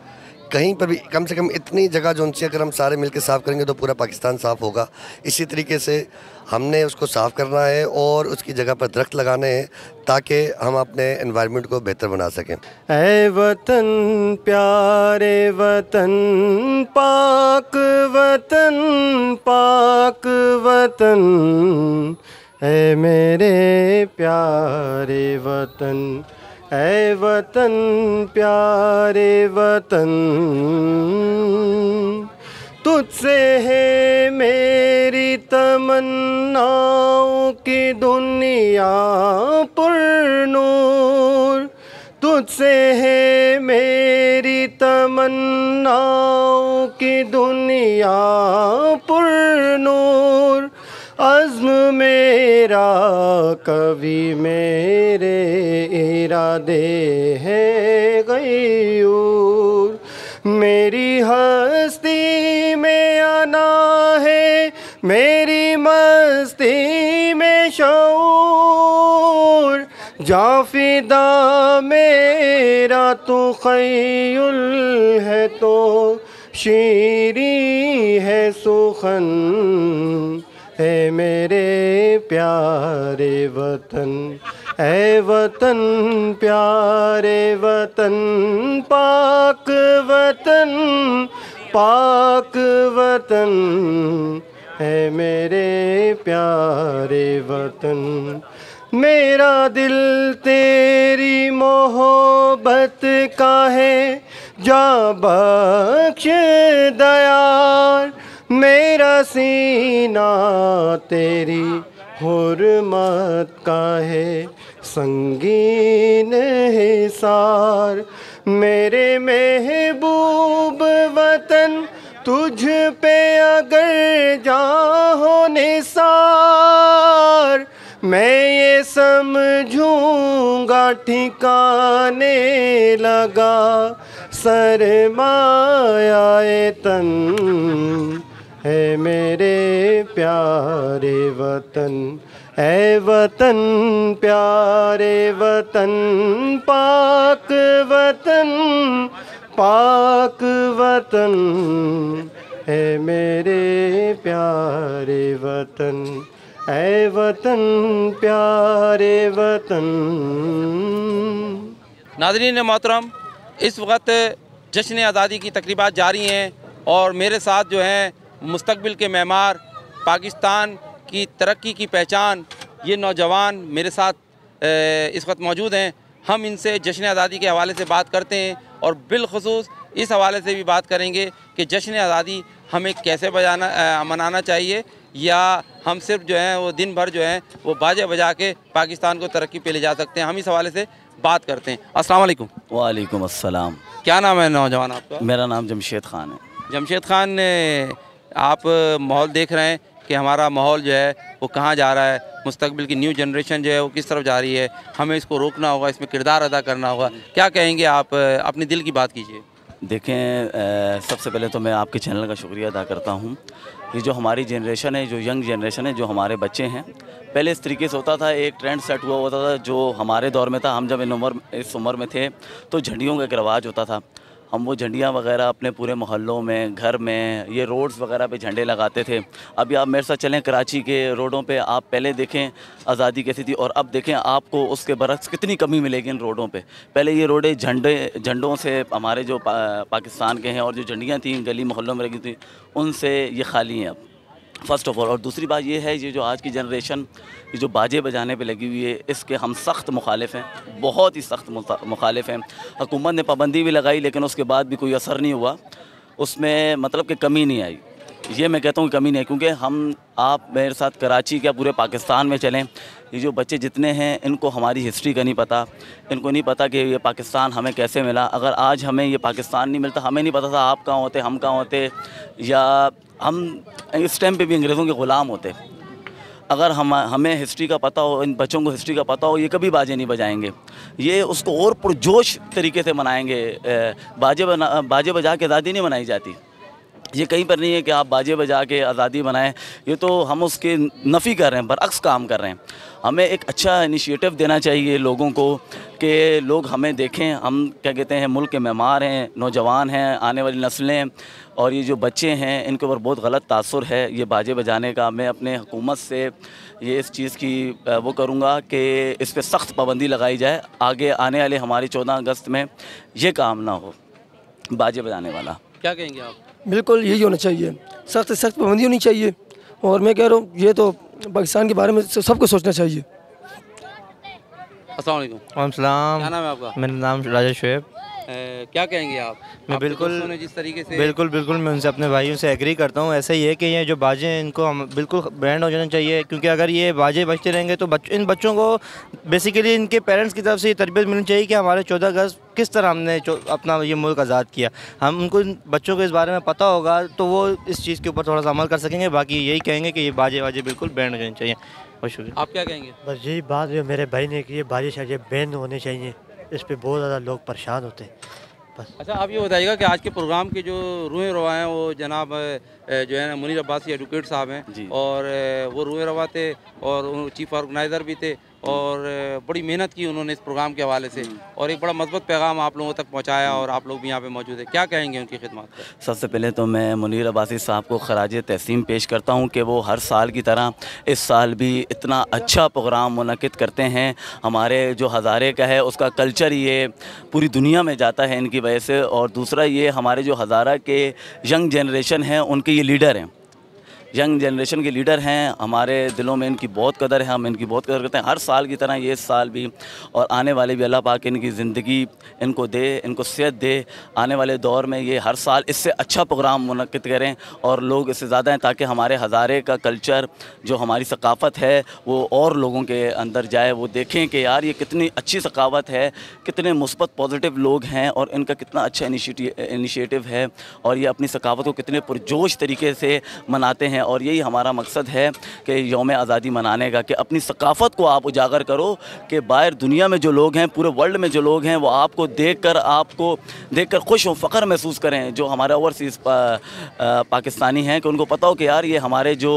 कहीं पर भी कम से कम इतनी जगह जो उनसे अगर हम सारे मिलकर साफ़ करेंगे तो पूरा पाकिस्तान साफ़ होगा। इसी तरीके से हमने उसको साफ़ करना है और उसकी जगह पर दरख्त लगाने हैं ताकि हम अपने एनवायरनमेंट को बेहतर बना सकें। ऐ वतन प्यारे वतन पाक वतन पाक वतन, ऐ मेरे प्यारे वतन, ऐ वतन प्यारे वतन, तुझसे है मेरी तमन्नाओं की दुनिया पुरनूर, तुझसे है मेरी तमन्नाओं की दुनिया पुरनूर, अज़्म मेरा कभी मेरे इरादे हैं गयूर, मेरी हस्ती में आना है मेरी मस्ती में शऊर, जाफिदा मेरा तू खय्युल है तो शीरी है सुखन, ऐ मेरे प्यारे वतन, ऐ वतन प्यारे वतन पाक वतन पाक वतन, ऐ मेरे प्यारे वतन, मेरा दिल तेरी मोहब्बत का है जा बख्श दयार, मेरा सीना तेरी हुर्मत का है संगीन हिसार, मेरे महबूब वतन तुझ पे अगर जाहो निसार, मैं ये समझूंगा ठिकाने लगा सरमाया तन, है मेरे प्यारे वतन, ऐ वतन प्यारे वतन पाक वतन पाक वतन, है मेरे प्यारे वतन, ऐ वतन प्यारे वतन। नाज़रीन मोहतरम, इस वक्त जश्न आज़ादी की तकरीबात जारी हैं और मेरे साथ जो हैं मुस्तकबिल के मेमार, पाकिस्तान की तरक्की की पहचान, ये नौजवान मेरे साथ इस वक्त मौजूद हैं। हम इनसे जश्न आज़ादी के हवाले से बात करते हैं और बिलखुसूस इस हवाले से भी बात करेंगे कि जश्न आज़ादी हमें कैसे मनाना चाहिए, या हम सिर्फ जो है वो दिन भर जो है वो बाजे बजा के पाकिस्तान को तरक्की पे ले जा सकते हैं। हम इस हवाले से बात करते हैं। अस्सलाम वालेकुम। वालेकुम अस्सलाम। क्या नाम है नौजवान आपका? मेरा नाम जमशेद ख़ान है। जमशेद ख़ान, आप माहौल देख रहे हैं कि हमारा माहौल जो है वो कहाँ जा रहा है, मुस्तकबिल की न्यू जनरेशन जो है वो किस तरफ जा रही है, हमें इसको रोकना होगा, इसमें किरदार अदा करना होगा। क्या कहेंगे आप? अपने दिल की बात कीजिए। देखें, सबसे पहले तो मैं आपके चैनल का शुक्रिया अदा करता हूँ। ये जो हमारी जनरेशन है, जो यंग जनरेशन है, जो हमारे बच्चे हैं, पहले इस तरीके से होता था, एक ट्रेंड सेट हुआ होता था जो हमारे दौर में था। हम जब इस उम्र में थे तो झंडियों का एक रिवाज होता था। हम वो झंडियाँ वगैरह अपने पूरे मोहल्लों में, घर में, ये रोड्स वगैरह पे झंडे लगाते थे। अभी आप मेरे साथ चलें कराची के रोडों पे, आप पहले देखें आज़ादी कैसी थी और अब देखें आपको उसके बरक्स कितनी कमी मिलेगी इन रोडों पे। पहले ये रोडें झंडों से हमारे जो पाकिस्तान के हैं और जो झंडियाँ थी गली मोहल्लों में लगी थी उनसे ये खाली हैं अब, फ़र्स्ट ऑफ ऑल। और दूसरी बात ये है, ये जो आज की जनरेशन ये जो बाजे बजाने पे लगी हुई है, इसके हम सख्त मुखालिफ हैं, बहुत ही सख्त मुखालिफ हैं। हुकूमत ने पाबंदी भी लगाई लेकिन उसके बाद भी कोई असर नहीं हुआ, उसमें मतलब कि कमी नहीं आई। ये मैं कहता हूँ कमी नहीं है, क्योंकि आप मेरे साथ कराची क्या पूरे पाकिस्तान में चलें, ये जो बच्चे जितने हैं इनको हमारी हिस्ट्री का नहीं पता, इनको नहीं पता कि ये पाकिस्तान हमें कैसे मिला। अगर आज हमें ये पाकिस्तान नहीं मिलता, हमें नहीं पता था आप कहाँ होते, हम कहाँ होते, या हम इस टाइम पे भी अंग्रेज़ों के ग़ुलाम होते। अगर हमें हिस्ट्री का पता हो, इन बच्चों को हिस्ट्री का पता हो, ये कभी बाजे नहीं बजाएंगे, ये उसको और पुरजोश तरीके से मनाएंगे। बाजे बजा के आज़ादी नहीं मनाई जाती। ये कहीं पर नहीं है कि आप बाजे बजा के आज़ादी बनाएं, ये तो हम उसके नफ़ी कर रहे हैं, बरअक्स काम कर रहे हैं। हमें एक अच्छा इनिशिएटिव देना चाहिए लोगों को कि लोग हमें देखें, हम क्या कहते हैं मुल्क के मेहमान हैं, नौजवान हैं, आने वाली नस्लें और ये जो बच्चे हैं इनके ऊपर बहुत गलत तासुर है ये बाजे बजाने का। मैं अपने हुकूमत से ये इस चीज़ की वो करूँगा कि इस पर सख्त पाबंदी लगाई जाए, आगे आने वाले हमारी 14 अगस्त में ये काम ना हो बाजे बजाने वाला। क्या कहेंगे आप? बिल्कुल यही होना चाहिए, सख्त से सख्त पाबंदी होनी चाहिए। और मैं कह रहा हूँ ये तो पाकिस्तान के बारे में सबको सोचना चाहिए। अस्सलाम वालेकुम। वालेकुम सलाम। क्या नाम है आपका? मेरा नाम राजा शुएब। क्या कहेंगे आप? मैं बिल्कुल जिस तरीके से बिल्कुल मैं उनसे अपने भाइयों से एग्री करता हूँ। ऐसा ही है कि ये जो बाजे हैं इनको हम बिल्कुल बैंड हो जाना चाहिए, क्योंकि अगर ये बाजे बजते रहेंगे तो इन बच्चों को बेसिकली इनके पेरेंट्स की तरफ से ये तरबियत मिलनी चाहिए कि हमारे 14 अगस्त किस तरह हमने अपना ये मुल्क आज़ाद किया। हम उनको बच्चों को इस बारे में पता होगा तो वो इस चीज़ के ऊपर थोड़ा सा अमल कर सकेंगे। बाकी यही कहेंगे कि ये बाजे बिल्कुल बैंड होने चाहिए। बहुत शुक्रिया। आप क्या कहेंगे? बस यही बात जो मेरे भाई ने की है, बाजे शाजे बैंड होने चाहिए, इस पर बहुत ज़्यादा लोग परेशान होते हैं बस। अच्छा, आप ये बताइएगा कि आज के प्रोग्राम के जो रूह रवा हैं वो जनाब जो है ना मुनीर अब्बासी एडवोकेट साहब हैं, और वो रूह रवा थे और चीफ ऑर्गेनाइज़र भी थे और बड़ी मेहनत की उन्होंने इस प्रोग्राम के हवाले से, और एक बड़ा मजबूत पैगाम आप लोगों तक पहुंचाया और आप लोग भी यहाँ पे मौजूद हैं। क्या कहेंगे उनकी खिदमत पर? सबसे पहले तो मैं मुनीर अब्बासी साहब को खराज तहसीम पेश करता हूँ कि वो हर साल की तरह इस साल भी इतना अच्छा प्रोग्राम मुनक़िद करते हैं। हमारे जो हज़ारे का है उसका कल्चर ये पूरी दुनिया में जाता है इनकी वजह से, और दूसरा ये हमारे जो हज़ारा के यंग जनरेशन हैं उनके ये लीडर हैं, यंग जनरेशन के लीडर हैं। हमारे दिलों में इनकी बहुत कदर है, हम इनकी बहुत कदर करते हैं। हर साल की तरह ये इस साल भी और आने वाले भी अल्लाह पाक इनकी ज़िंदगी इनको दे, इनको सेहत दे। आने वाले दौर में ये हर साल इससे अच्छा प्रोग्राम मुनक़िद करें और लोग इससे ज़्यादा हैं, ताकि हमारे हज़ारे का कल्चर जो हमारी सकाफ़त है वो और लोगों के अंदर जाए, वो देखें कि यार ये कितनी अच्छी सकाफ़त है, कितने मुस्बत पॉजिटिव लोग हैं और इनका कितना अच्छा इनिशिएटिव है और ये अपनी सकाफ़त को कितने पुरजोश तरीके से मनाते हैं। और यही हमारा मकसद है कि यौम आज़ादी मनाने का, कि अपनी सकाफ़त को आप उजागर करो कि बाहर दुनिया में जो लोग हैं, पूरे वर्ल्ड में जो लोग हैं, वो आपको देखकर खुश हों, फ़ख्र महसूस करें। जो हमारे ओवरसीज़ पाकिस्तानी हैं कि उनको पता हो कि यार ये हमारे जो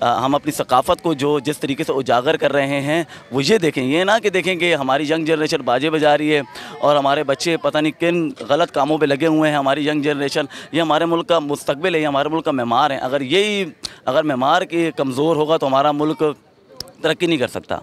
हम अपनी सकाफ़त को जो जिस तरीके से उजागर कर रहे हैं वो ये देखें, ये ना कि देखें कि हमारी यंग जनरेशन बाजे बजा रही है और हमारे बच्चे पता नहीं किन गलत कामों पे लगे हुए हैं। हमारी यंग जनरेशन ये हमारे मुल्क का मुस्तकबिल है, ये हमारे मुल्क का मेमार है। अगर मेमार के कमज़ोर होगा तो हमारा मुल्क तरक्की नहीं कर सकता।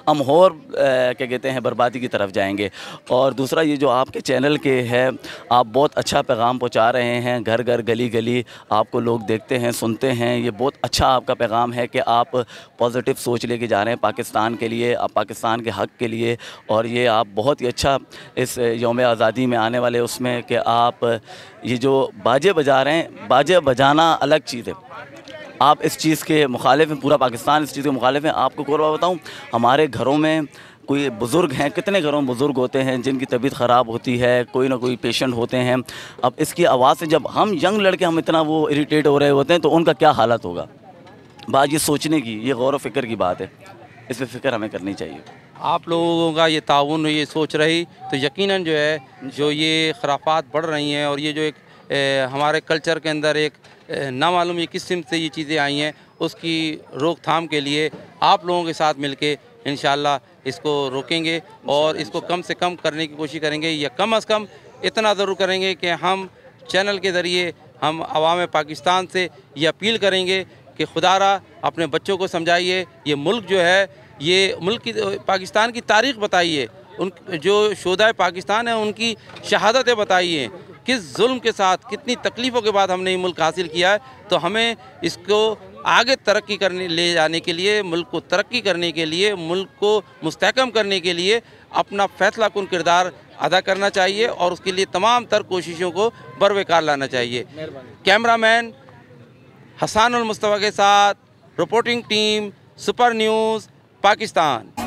हम और क्या कहते हैं बर्बादी की तरफ जाएंगे। और दूसरा ये जो आपके चैनल के है, आप बहुत अच्छा पैगाम पहुंचा रहे हैं, घर घर गली गली आपको लोग देखते हैं, सुनते हैं। ये बहुत अच्छा आपका पैगाम है कि आप पॉजिटिव सोच लेके जा रहे हैं पाकिस्तान के लिए, आप पाकिस्तान के हक़ के लिए। और ये आप बहुत ही अच्छा इस यौम आज़ादी में आने वाले उसमें कि आप ये जो बाजे बजा रहे हैं, बाजे बजाना अलग चीज़ है, आप इस चीज़ के मुखालिफ हैं, पूरा पाकिस्तान इस चीज़ के मुखालिफ हैं। आपको एक और बात बताऊँ, हमारे घरों में कोई बुज़ुर्ग हैं, कितने घरों में बुज़ुर्ग होते हैं जिनकी तबीयत ख़राब होती है, कोई ना कोई पेशेंट होते हैं। अब इसकी आवाज़ से जब हम यंग लड़के हम इतना वो इरिटेट हो रहे होते हैं तो उनका क्या हालत होगा। बात ये सोचने की, ये गौर व फिक्र की बात है, इस पर फ़िक्र हमें करनी चाहिए। आप लोगों का ये ताउन, ये सोच रही तो यकीनन जो है जो ये खराफात बढ़ रही हैं और ये जो एक हमारे कल्चर के अंदर एक ना मालूम ये किस किस्म से ये चीज़ें आई हैं, उसकी रोकथाम के लिए आप लोगों के साथ मिलके इंशाअल्लाह इसको रोकेंगे और इसको कम से कम करने की कोशिश करेंगे, या कम अज़ कम इतना ज़रूर करेंगे कि हम चैनल के ज़रिए हम अवाम पाकिस्तान से ये अपील करेंगे कि खुदारा अपने बच्चों को समझाइए, ये मुल्क जो है, ये मुल्क की पाकिस्तान की तारीख़ बताइए, उन जो शोधा पाकिस्तान है उनकी शहादतें बताइए, किस जुल्म के साथ कितनी तकलीफ़ों के बाद हमने ये मुल्क हासिल किया है। तो हमें इसको आगे तरक्की करने ले जाने के लिए, मुल्क को तरक्की करने के लिए, मुल्क को मुस्तहकम करने के लिए अपना फैसला कुन किरदार अदा करना चाहिए और उसके लिए तमाम तर कोशिशों को बरवकार लाना चाहिए। कैमरामैन हसानुल मुस्तफ़ा के साथ reporting team super news Pakistan.